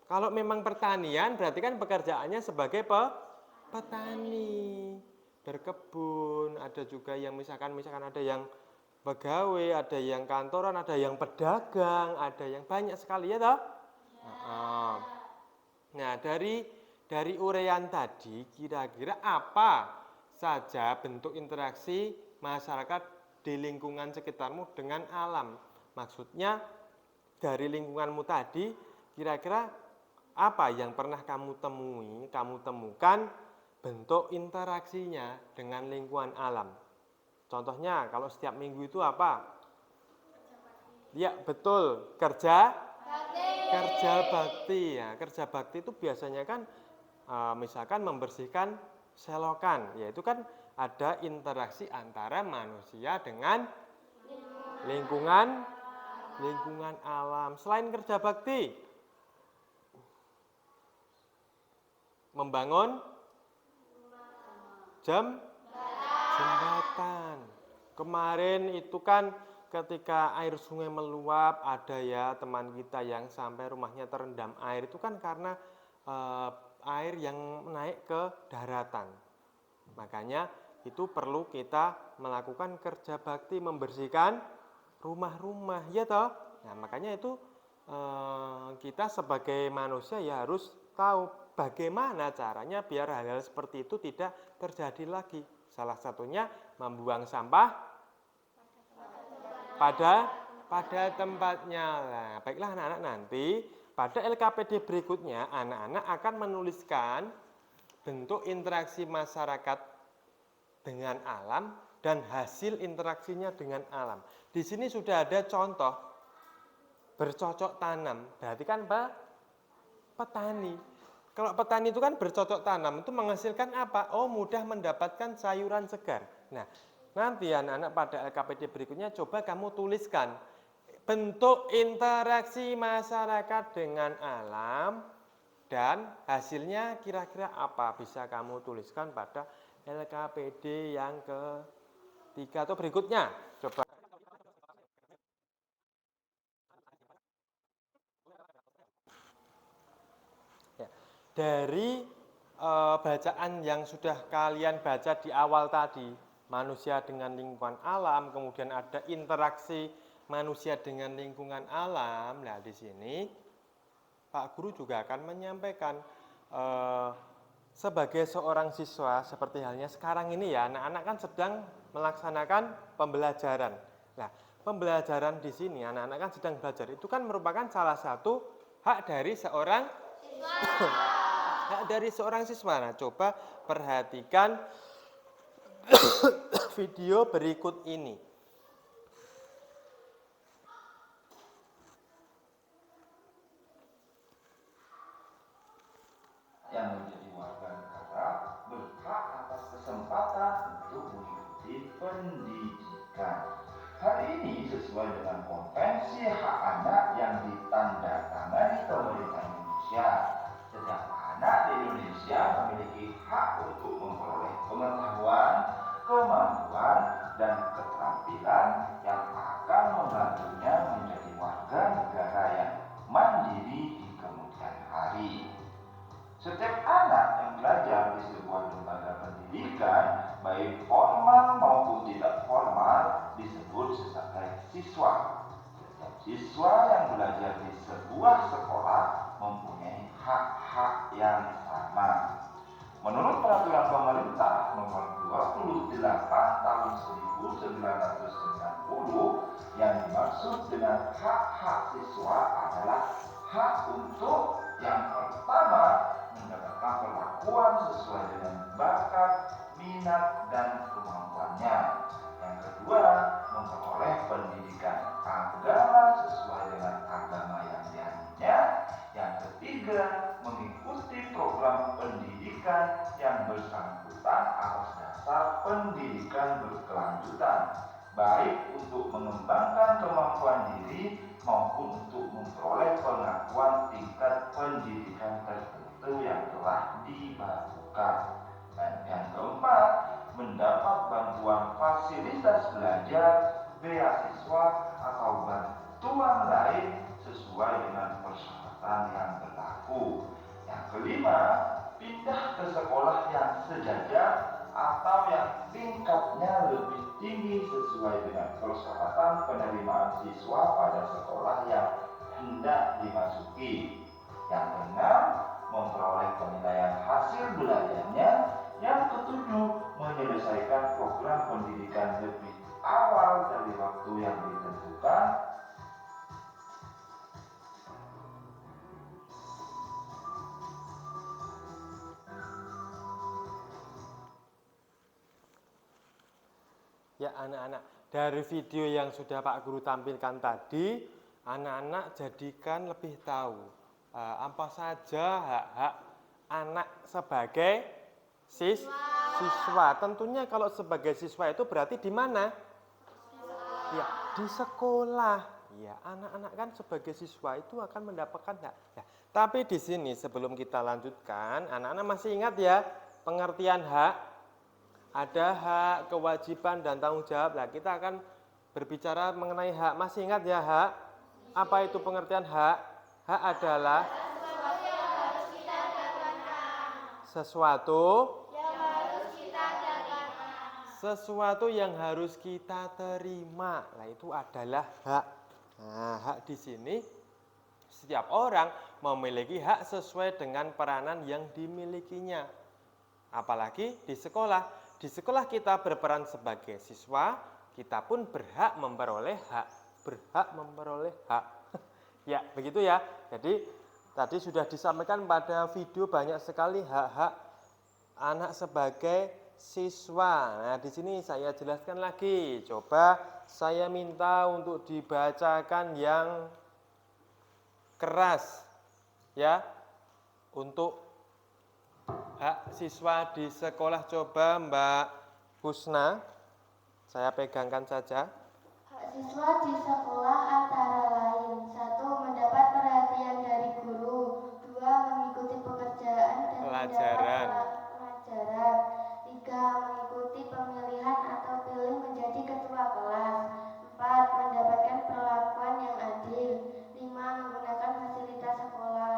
Kalau memang pertanian berarti kan pekerjaannya sebagai petani, berkebun. Ada juga yang misalkan ada yang pegawai, ada yang kantoran, ada yang pedagang, ada yang banyak sekali ya toh? Nah, dari uraian tadi, kira-kira apa saja bentuk interaksi masyarakat di lingkungan sekitarmu dengan alam? Maksudnya, dari lingkunganmu tadi, kira-kira apa yang pernah kamu temukan bentuk interaksinya dengan lingkungan alam? Contohnya, kalau setiap minggu itu apa? Ya, betul, kerja bakti. Ya, kerja bakti itu biasanya kan misalkan membersihkan selokan, yaitu kan ada interaksi antara manusia dengan lingkungan alam. Selain kerja bakti, membangun jembatan. Kemarin itu kan ketika air sungai meluap, ada ya teman kita yang sampai rumahnya terendam air, itu kan karena air yang naik ke daratan. Makanya itu perlu kita melakukan kerja bakti, membersihkan rumah-rumah, ya toh. Nah, makanya itu kita sebagai manusia ya harus tahu bagaimana caranya biar hal-hal seperti itu tidak terjadi lagi. Salah satunya membuang sampah pada tempatnya. Nah, baiklah anak-anak, nanti pada LKPD berikutnya anak-anak akan menuliskan bentuk interaksi masyarakat dengan alam dan hasil interaksinya dengan alam. Di sini sudah ada contoh bercocok tanam. Berarti kan petani. Kalau petani itu kan bercocok tanam, itu menghasilkan apa? Oh, mudah mendapatkan sayuran segar. Nah, nanti anak-anak pada LKPD berikutnya coba kamu tuliskan bentuk interaksi masyarakat dengan alam dan hasilnya kira-kira apa. Bisa kamu tuliskan pada LKPD yang ketiga atau berikutnya. Coba. Ya. Dari bacaan yang sudah kalian baca di awal tadi, manusia dengan lingkungan alam, kemudian ada interaksi manusia dengan lingkungan alam. Nah, di sini Pak Guru juga akan menyampaikan sebagai seorang siswa seperti halnya sekarang ini ya, anak-anak kan sedang melaksanakan pembelajaran. Nah, pembelajaran di sini anak-anak kan sedang belajar, itu kan merupakan salah satu hak dari seorang siswa. Nah, coba perhatikan video berikut ini. Yang menjadi warga negara berhak atas kesempatan untuk mengikuti pendidikan. Hal ini sesuai dengan Konvensi Hak Anak yang ditandatangani pemerintah Indonesia. Setiap anak di Indonesia memiliki hak untuk memperoleh pengetahuan, kemampuan, dan keterampilan yang akan membantunya menjadi warga negara yang mandiri di kemudian hari. Setiap anak yang belajar di sebuah lembaga pendidikan, baik formal maupun tidak formal, disebut sebagai siswa. Setiap siswa yang belajar di sebuah sekolah mempunyai hak-hak yang sama. Menurut peraturan pemerintah nomor 28 tahun 1990, yang dimaksud dengan hak-hak siswa adalah hak untuk yang pertama mendapatkan perlakuan sesuai dengan bakat, minat, dan kemampuannya. Yang kedua, memperoleh pendidikan agama sesuai dengan agama yang dianutnya. Yang ketiga, mengikuti program pendidikan yang bersangkutan atas dasar pendidikan berkelanjutan, baik untuk mengembangkan kemampuan diri maupun untuk memperoleh pengakuan tingkat pendidikan tertentu yang telah dibakukan. Dan yang keempat, mendapat bantuan fasilitas belajar, beasiswa, atau bantuan lain sesuai dengan persyaratan yang berlaku. Yang kelima, pindah ke sekolah yang sejajar atau yang tingkatnya lebih tinggi sesuai dengan persyaratan penerimaan siswa pada sekolah yang hendak dimasuki. Yang keenam, memperoleh penilaian hasil belajarnya. Yang ketujuh, menyelesaikan program pendidikan lebih awal dari waktu yang ditentukan. Ya anak-anak, dari video yang sudah Pak Guru tampilkan tadi, anak-anak jadikan lebih tahu apa saja hak-hak anak sebagai siswa. Tentunya kalau sebagai siswa itu berarti di mana? Ya, di sekolah. Ya, anak-anak kan sebagai siswa itu akan mendapatkan hak. Ya, tapi di sini sebelum kita lanjutkan, anak-anak masih ingat ya pengertian hak? Ada hak, kewajiban, dan tanggung jawab. Nah, kita akan berbicara mengenai hak. Masih ingat ya hak? Apa itu pengertian hak? Hak adalah sesuatu yang harus kita terima. Nah, itu adalah hak. Nah, hak di sini setiap orang memiliki hak sesuai dengan peranan yang dimilikinya. Apalagi di sekolah. Di sekolah kita berperan sebagai siswa, kita pun berhak memperoleh hak. Ya, begitu ya. Jadi tadi sudah disampaikan pada video banyak sekali hak-hak anak sebagai siswa. Nah, di sini saya jelaskan lagi. Coba saya minta untuk dibacakan yang keras ya. Untuk hak siswa di sekolah, coba Mbak Husna, saya pegangkan saja. Hak siswa di sekolah antara lain: 1. Mendapat perhatian dari guru. 2. Mengikuti pekerjaan dan Pelajaran. mendapat pelajaran. 3. Mengikuti pemilihan atau pilih menjadi ketua kelas. 4. Mendapatkan perlakuan yang adil. 5. Menggunakan fasilitas sekolah.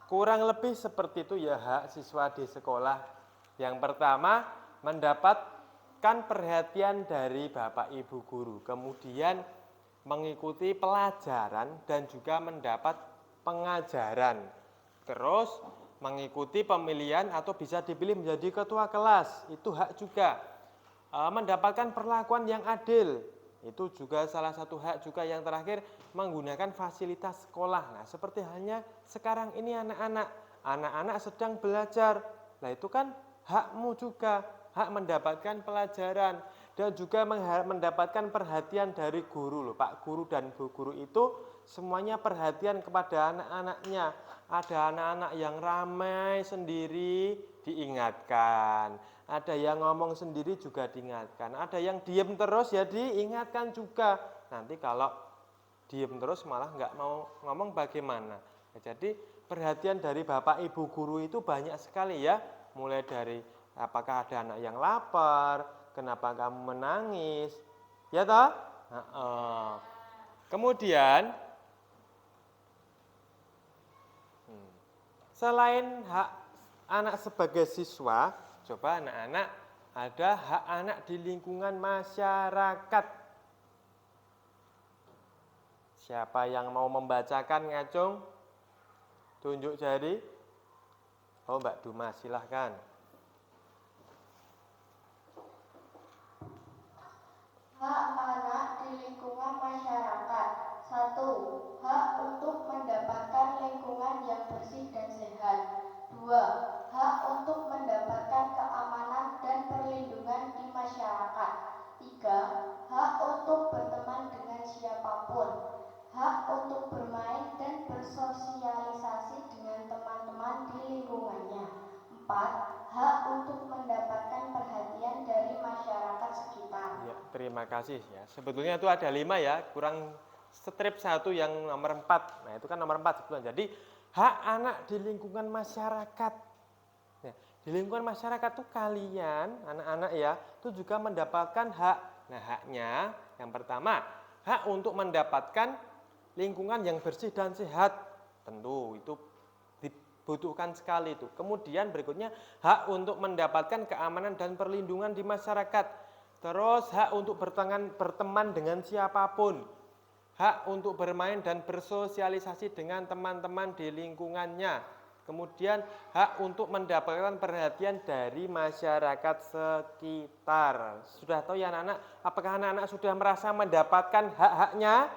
Kurang lebih seperti itu ya hak siswa di sekolah. Yang pertama, mendapatkan perhatian dari Bapak Ibu guru. Kemudian mengikuti pelajaran dan juga mendapat pengajaran. Terus mengikuti pemilihan atau bisa dipilih menjadi ketua kelas. Itu hak juga. Mendapatkan perlakuan yang adil. Itu juga salah satu hak juga. Yang terakhir, menggunakan fasilitas sekolah. Nah, seperti halnya sekarang ini anak-anak sedang belajar. Nah, itu kan hakmu juga, hak mendapatkan pelajaran dan juga mendapatkan perhatian dari guru loh. Pak guru dan Bu guru itu semuanya perhatian kepada anak-anaknya. Ada anak-anak yang ramai sendiri diingatkan. Ada yang ngomong sendiri juga diingatkan. Ada yang diem terus ya diingatkan juga. Nanti kalau diem terus malah nggak mau ngomong bagaimana. Nah, jadi perhatian dari Bapak Ibu guru itu banyak sekali ya. Mulai dari apakah ada anak yang lapar, kenapa kamu menangis, ya toh? Kemudian selain hak anak sebagai siswa, coba anak-anak ada hak anak di lingkungan masyarakat. Siapa yang mau membacakan ngacung? Tunjuk jari. Oh, Mbak Duma, silahkan. Hak anak di lingkungan masyarakat. 1. Hak untuk mendapatkan lingkungan yang bersih dan sehat. 2. Hak untuk mendapatkan keamanan dan perlindungan di masyarakat. 3. Hak untuk berteman dengan siapapun. Hak untuk bermain dan bersosialisasi dengan teman-teman di lingkungannya. 4. Hak untuk mendapatkan perhatian dari masyarakat sekitar. Ya, terima kasih ya. Sebetulnya itu ada 5 ya, kurang strip 1 yang nomor 4. Nah, itu kan nomor 4 sebetulnya. Jadi, hak anak di lingkungan masyarakat. Nah, di lingkungan masyarakat itu kalian, anak-anak ya, itu juga mendapatkan hak. Nah, haknya yang pertama, hak untuk mendapatkan lingkungan yang bersih dan sehat. Tentu itu dibutuhkan sekali itu. Kemudian berikutnya, hak untuk mendapatkan keamanan dan perlindungan di masyarakat. Terus hak untuk berteman dengan siapapun. Hak untuk bermain dan bersosialisasi dengan teman-teman di lingkungannya. Kemudian hak untuk mendapatkan perhatian dari masyarakat sekitar. Sudah tahu ya anak-anak? Apakah anak-anak sudah merasa mendapatkan hak-haknya?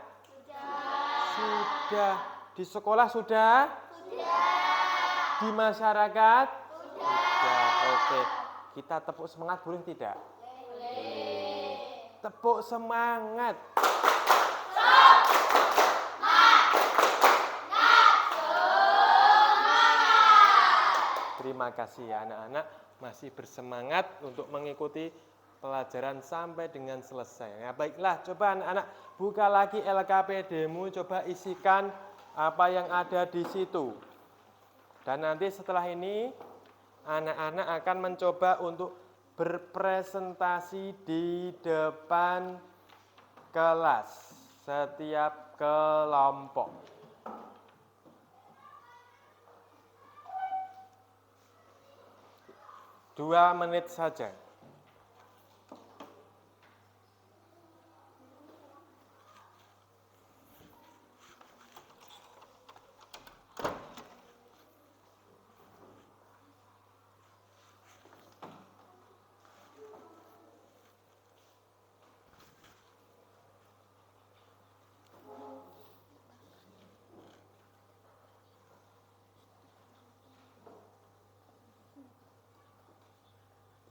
Sudah. Di sekolah sudah? Di masyarakat? Sudah. Oke. Kita tepuk semangat boleh tidak? Boleh. Tepuk semangat. Terima kasih ya anak-anak masih bersemangat untuk mengikuti pelajaran sampai dengan selesai. Ya, baiklah, coba anak-anak buka lagi LKPD-mu, coba isikan apa yang ada di situ. Dan nanti setelah ini anak-anak akan mencoba untuk berpresentasi di depan kelas setiap kelompok. 2 menit saja.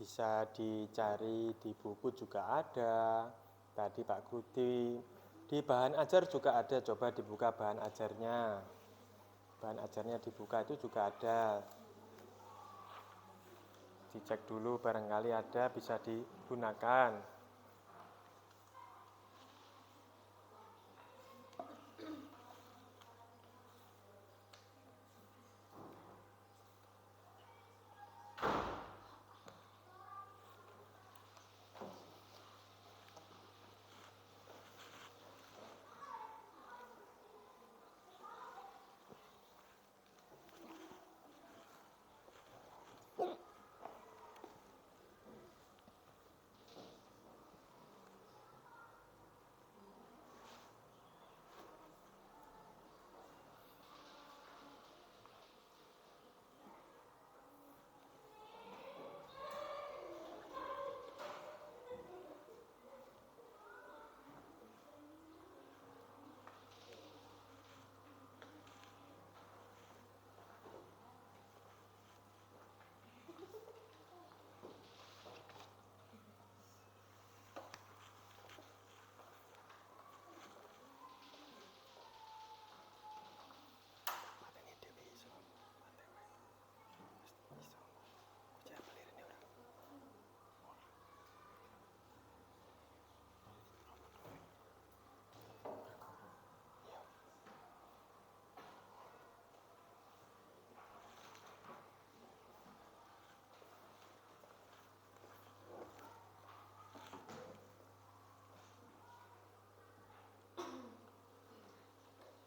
Bisa dicari di buku juga ada. Tadi Pak Guru di bahan ajar juga ada. Coba dibuka bahan ajarnya. Bahan ajarnya dibuka itu juga ada. Dicek dulu barangkali ada bisa digunakan.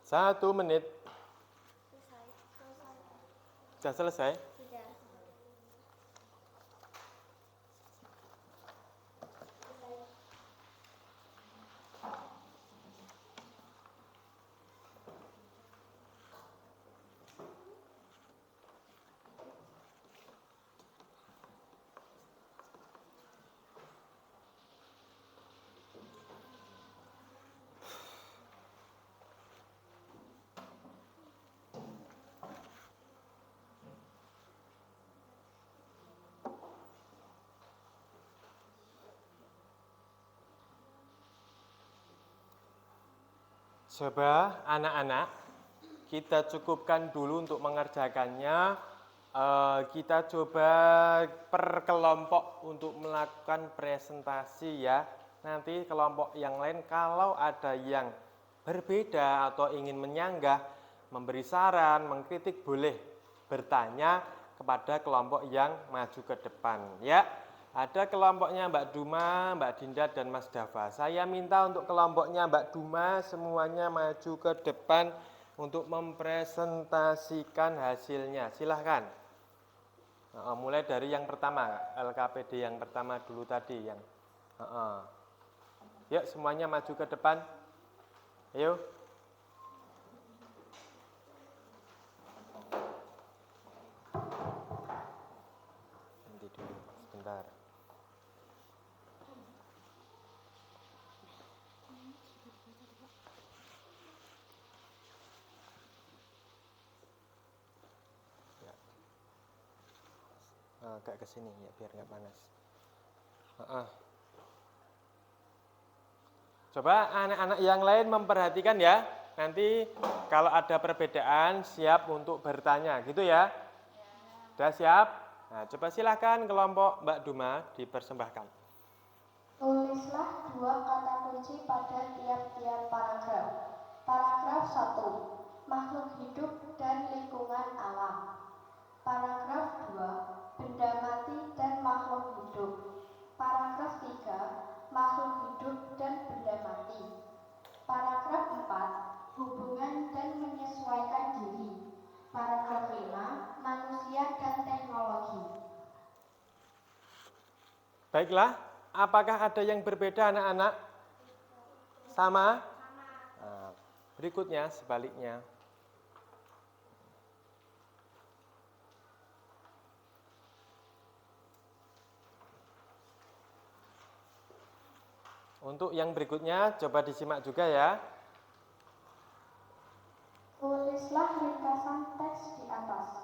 Satu menit. Sudah selesai? Coba anak-anak, kita cukupkan dulu untuk mengerjakannya. Kita coba per kelompok untuk melakukan presentasi ya. Nanti kelompok yang lain kalau ada yang berbeda atau ingin menyanggah, memberi saran, mengkritik boleh bertanya kepada kelompok yang maju ke depan ya. Ada kelompoknya Mbak Duma, Mbak Dinda, dan Mas Dava. Saya minta untuk kelompoknya Mbak Duma semuanya maju ke depan untuk mempresentasikan hasilnya. Silahkan. Mulai dari yang pertama, LKPD yang pertama dulu tadi. Yuk semuanya maju ke depan. Ayo. sebentar. Ya. Agak ke sini ya biar nggak panas. Coba anak-anak yang lain memperhatikan ya. Nanti kalau ada perbedaan siap untuk bertanya, gitu ya. Sudah siap? Nah, coba silakan kelompok Mbak Duma dipersembahkan. Tulislah 2 kata kunci pada tiap-tiap paragraf. Paragraf 1, makhluk hidup dan lingkungan alam. Paragraf 2, benda mati dan makhluk hidup. Paragraf 3, makhluk hidup dan benda mati. Paragraf 4, hubungan dan menyesuaikan diri. Paragraf 5, manusia dan teknologi. Baiklah, apakah ada yang berbeda anak-anak? Sama? Nah, berikutnya sebaliknya. Untuk yang berikutnya coba disimak juga ya. Tulislah ringkasan teks di atas.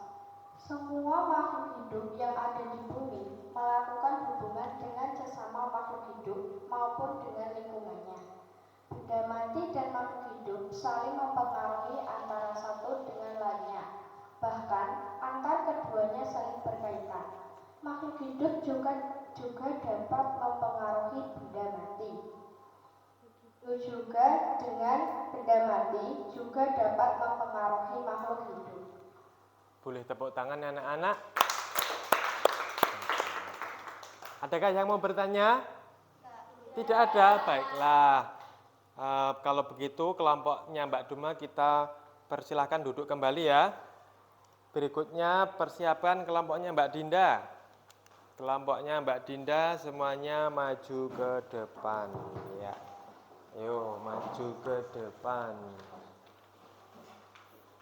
Semua makhluk hidup yang ada di bumi melakukan hubungan dengan sesama makhluk hidup maupun dengan lingkungannya. Benda mati dan makhluk hidup saling mempengaruhi antara satu dengan lainnya. Bahkan antar keduanya saling berkaitan. Makhluk hidup juga dapat mempengaruhi benda mati. Juga dengan benda mati juga dapat mempengaruhi makhluk hidup. Boleh tepuk tangan anak-anak. Adakah yang mau bertanya? Tidak ada, baiklah. Kalau begitu kelompoknya Mbak Duma kita persilahkan duduk kembali ya. Berikutnya persiapan kelompoknya Mbak Dinda. Kelompoknya Mbak Dinda semuanya maju ke depan ya. Ayo maju ke depan.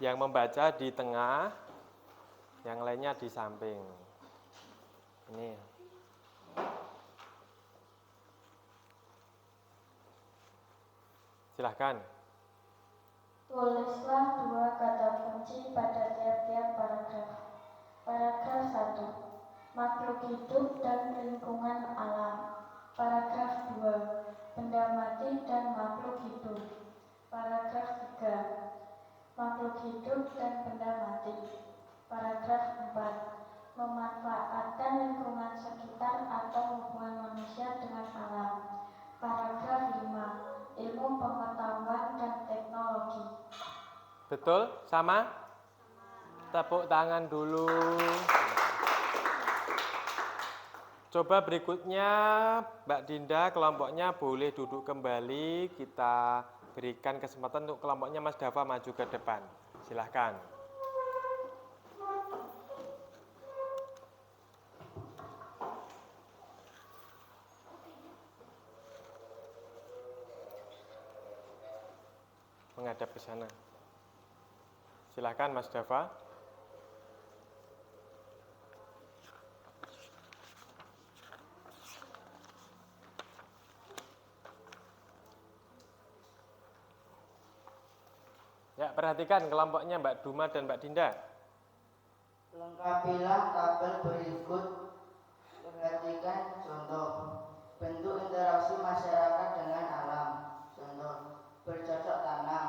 Yang membaca di tengah, yang lainnya di samping. Ini. Silahkan. Tulislah 2 kata kunci pada tiap-tiap paragraf. Paragraf 1, makhluk hidup dan lingkungan alam. Paragraf 2, benda mati dan makhluk hidup. Paragraf 3, makhluk hidup dan benda mati. Paragraf 4, memanfaatkan lingkungan sekitar atau hubungan manusia dengan alam. Paragraf 5, ilmu pengetahuan dan teknologi. Betul? Sama? Tepuk tangan dulu. Coba berikutnya Mbak Dinda kelompoknya boleh duduk kembali. Kita berikan kesempatan untuk kelompoknya Mas Dava maju ke depan. Silahkan. Menghadap ke sana. Silahkan Mas Dava. Ya, perhatikan kelompoknya Mbak Duma dan Mbak Dinda. Lengkapilah tabel berikut. Perhatikan contoh. Bentuk interaksi masyarakat dengan alam. Contoh, bercocok tanam.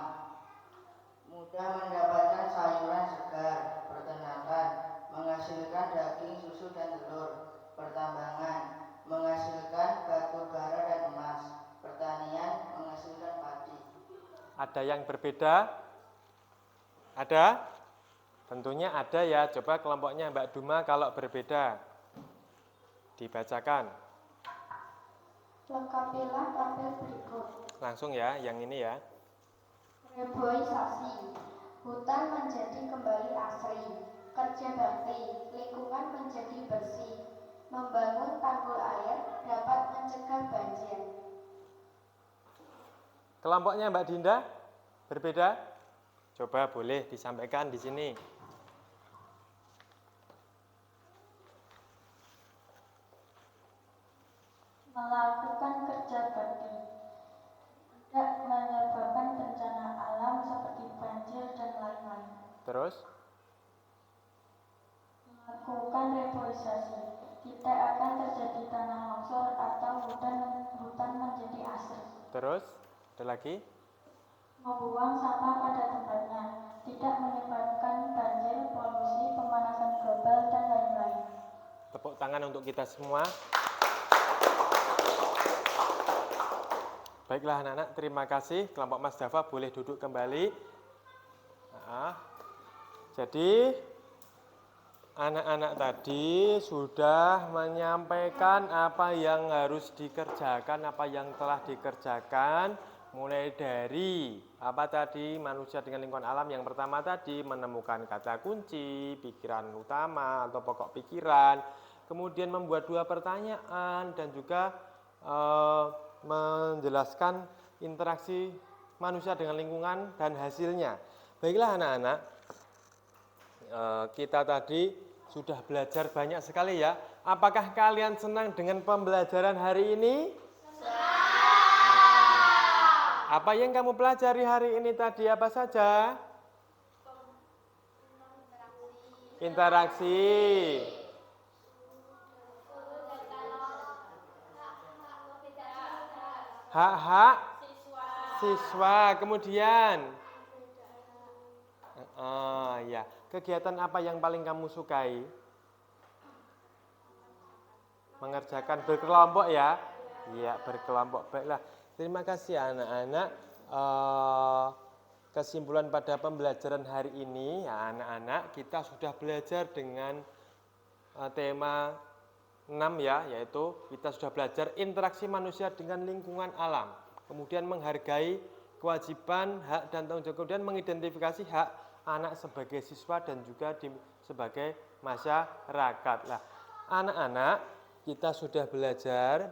Mudah mendapatkan sayuran segar. Peternakan, menghasilkan daging, susu, dan telur. Pertambangan, menghasilkan batu bara dan emas. Pertanian, menghasilkan padi. Ada yang berbeda? Ada? Tentunya ada ya. Coba kelompoknya Mbak Duma kalau berbeda. Dibacakan. Lengkapilah tabel berikut. Langsung ya, yang ini ya. Reboisasi, hutan menjadi kembali asri. Kerja bakti, lingkungan menjadi bersih. Membangun tanggul air dapat mencegah banjir. Kelompoknya Mbak Dinda berbeda? Coba boleh disampaikan di sini. Terus? Melakukan reboisasi. Tidak akan terjadi tanah longsor atau hutan menjadi asri. Terus? Ada lagi? Membuang sampah pada tempatnya. Tidak menyebabkan banjir, polusi, pemanasan global, dan lain-lain. Tepuk tangan untuk kita semua. Baiklah anak-anak, terima kasih. Kelompok Mas Dava boleh duduk kembali. Jadi anak-anak tadi sudah menyampaikan apa yang harus dikerjakan, apa yang telah dikerjakan, mulai dari apa tadi, manusia dengan lingkungan alam. Yang pertama tadi menemukan kata kunci, pikiran utama atau pokok pikiran, kemudian membuat 2 pertanyaan dan juga menjelaskan interaksi manusia dengan lingkungan dan hasilnya. Baiklah anak-anak, kita tadi sudah belajar banyak sekali ya. Apakah kalian senang dengan pembelajaran hari ini? Senang. Apa yang kamu pelajari hari ini tadi apa saja? Interaksi. Hak-hak siswa. Kemudian ya, kegiatan apa yang paling kamu sukai? Mengerjakan berkelompok ya? Iya, berkelompok. Baiklah, terima kasih anak-anak. Kesimpulan pada pembelajaran hari ini, ya anak-anak, kita sudah belajar dengan tema 6 ya, yaitu kita sudah belajar interaksi manusia dengan lingkungan alam. Kemudian menghargai kewajiban, hak dan tanggung jawab, kemudian mengidentifikasi hak anak sebagai siswa dan juga sebagai masyarakat. Nah, anak-anak, kita sudah belajar.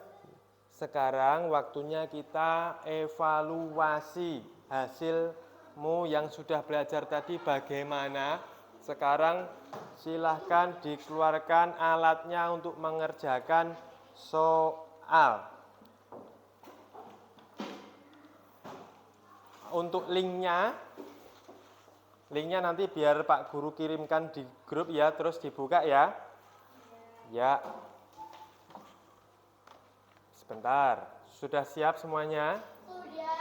Sekarang waktunya kita evaluasi hasilmu yang sudah belajar tadi bagaimana. Sekarang silahkan dikeluarkan alatnya untuk mengerjakan soal. Untuk linknya nanti biar Pak Guru kirimkan di grup ya, terus dibuka ya. Ya. Sebentar, sudah siap semuanya? Sudah.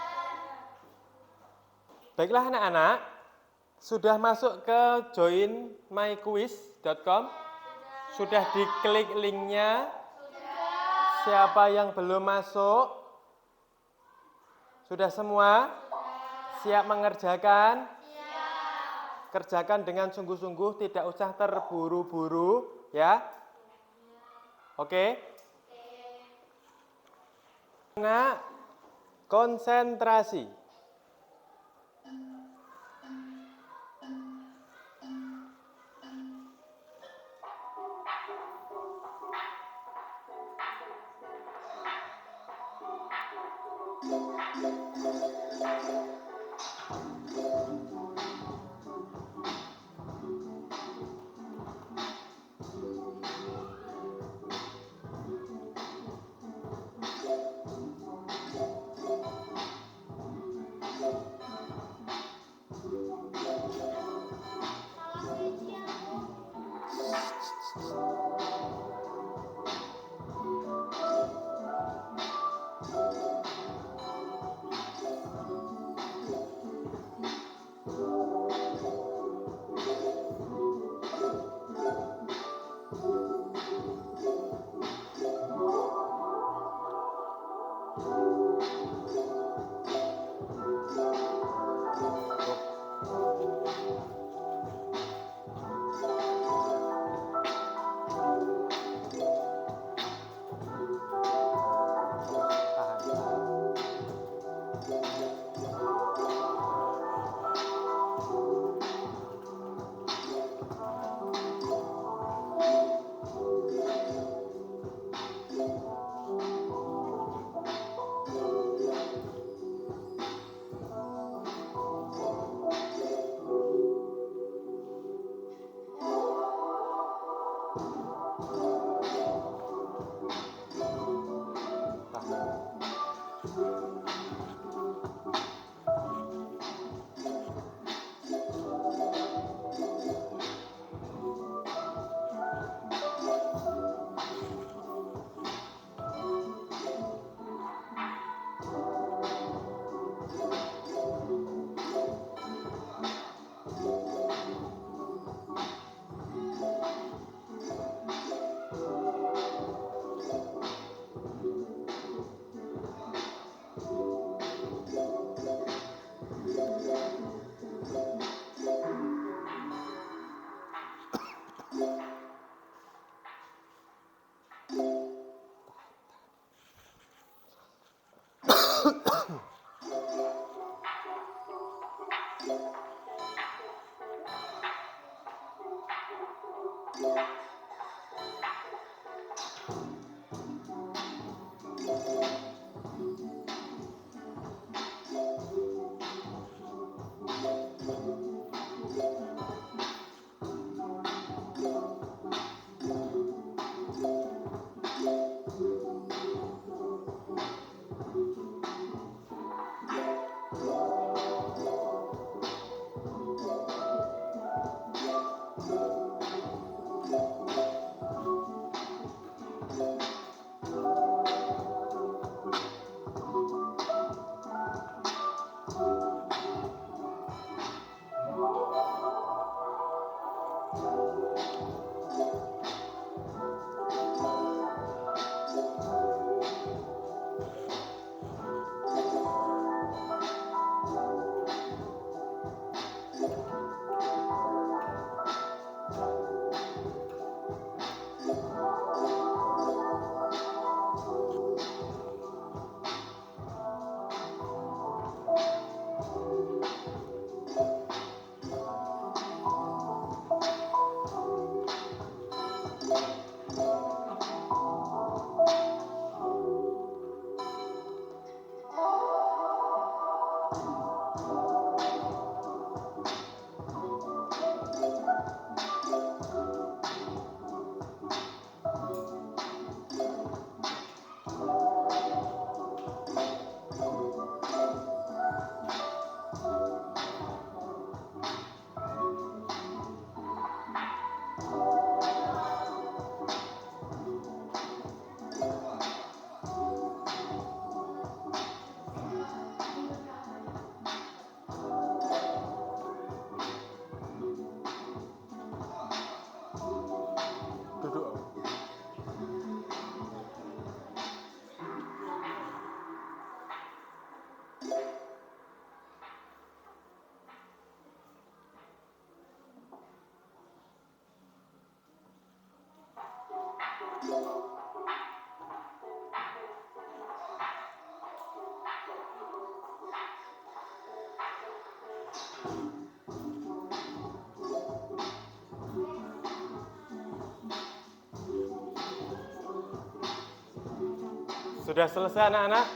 Baiklah anak-anak, sudah masuk ke joinmyquiz.com? Sudah diklik linknya? Sudah. Siapa yang belum masuk? Sudah semua? Siap mengerjakan? Siap. Kerjakan dengan sungguh-sungguh, tidak usah terburu-buru, ya. Oke? Nah, konsentrasi. Duduk. Sudah selesai anak-anak?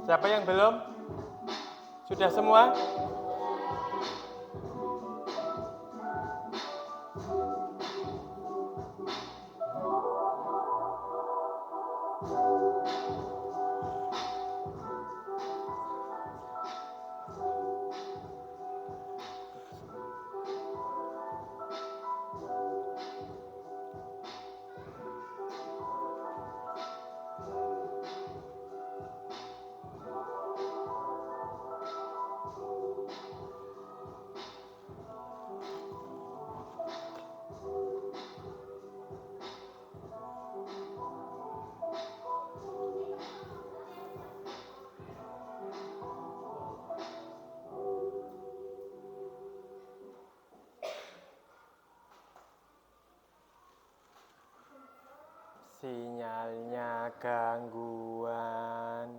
Siapa yang belum? Sudah semua? Sinyalnya gangguan.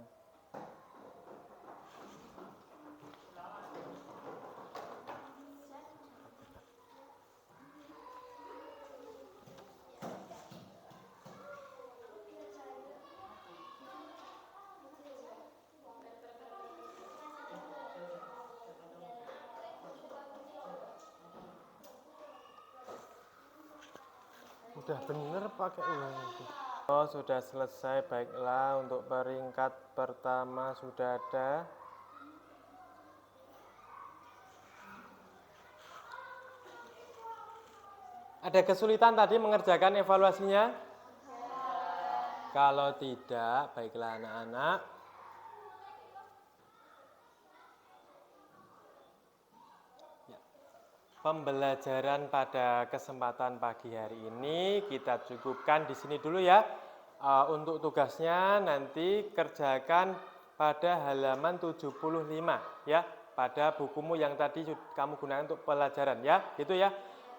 Udah bener pakai uang itu. Oh, sudah selesai. Baiklah, untuk peringkat pertama sudah ada. Ada kesulitan tadi mengerjakan evaluasinya? Kalau tidak, baiklah anak-anak. Pembelajaran pada kesempatan pagi hari ini kita cukupkan di sini dulu ya. Untuk tugasnya nanti kerjakan pada halaman 75 ya. pada bukumu yang tadi kamu gunakan untuk pelajaran ya, gitu ya.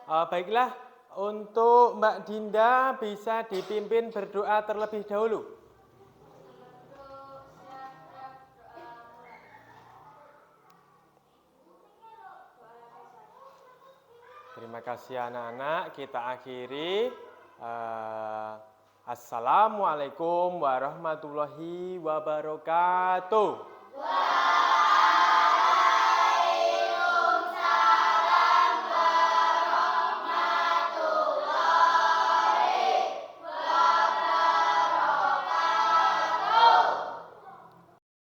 Baiklah, untuk Mbak Dinda bisa dipimpin berdoa terlebih dahulu. Terima kasih anak-anak, kita akhiri. Assalamualaikum warahmatullahi wabarakatuh.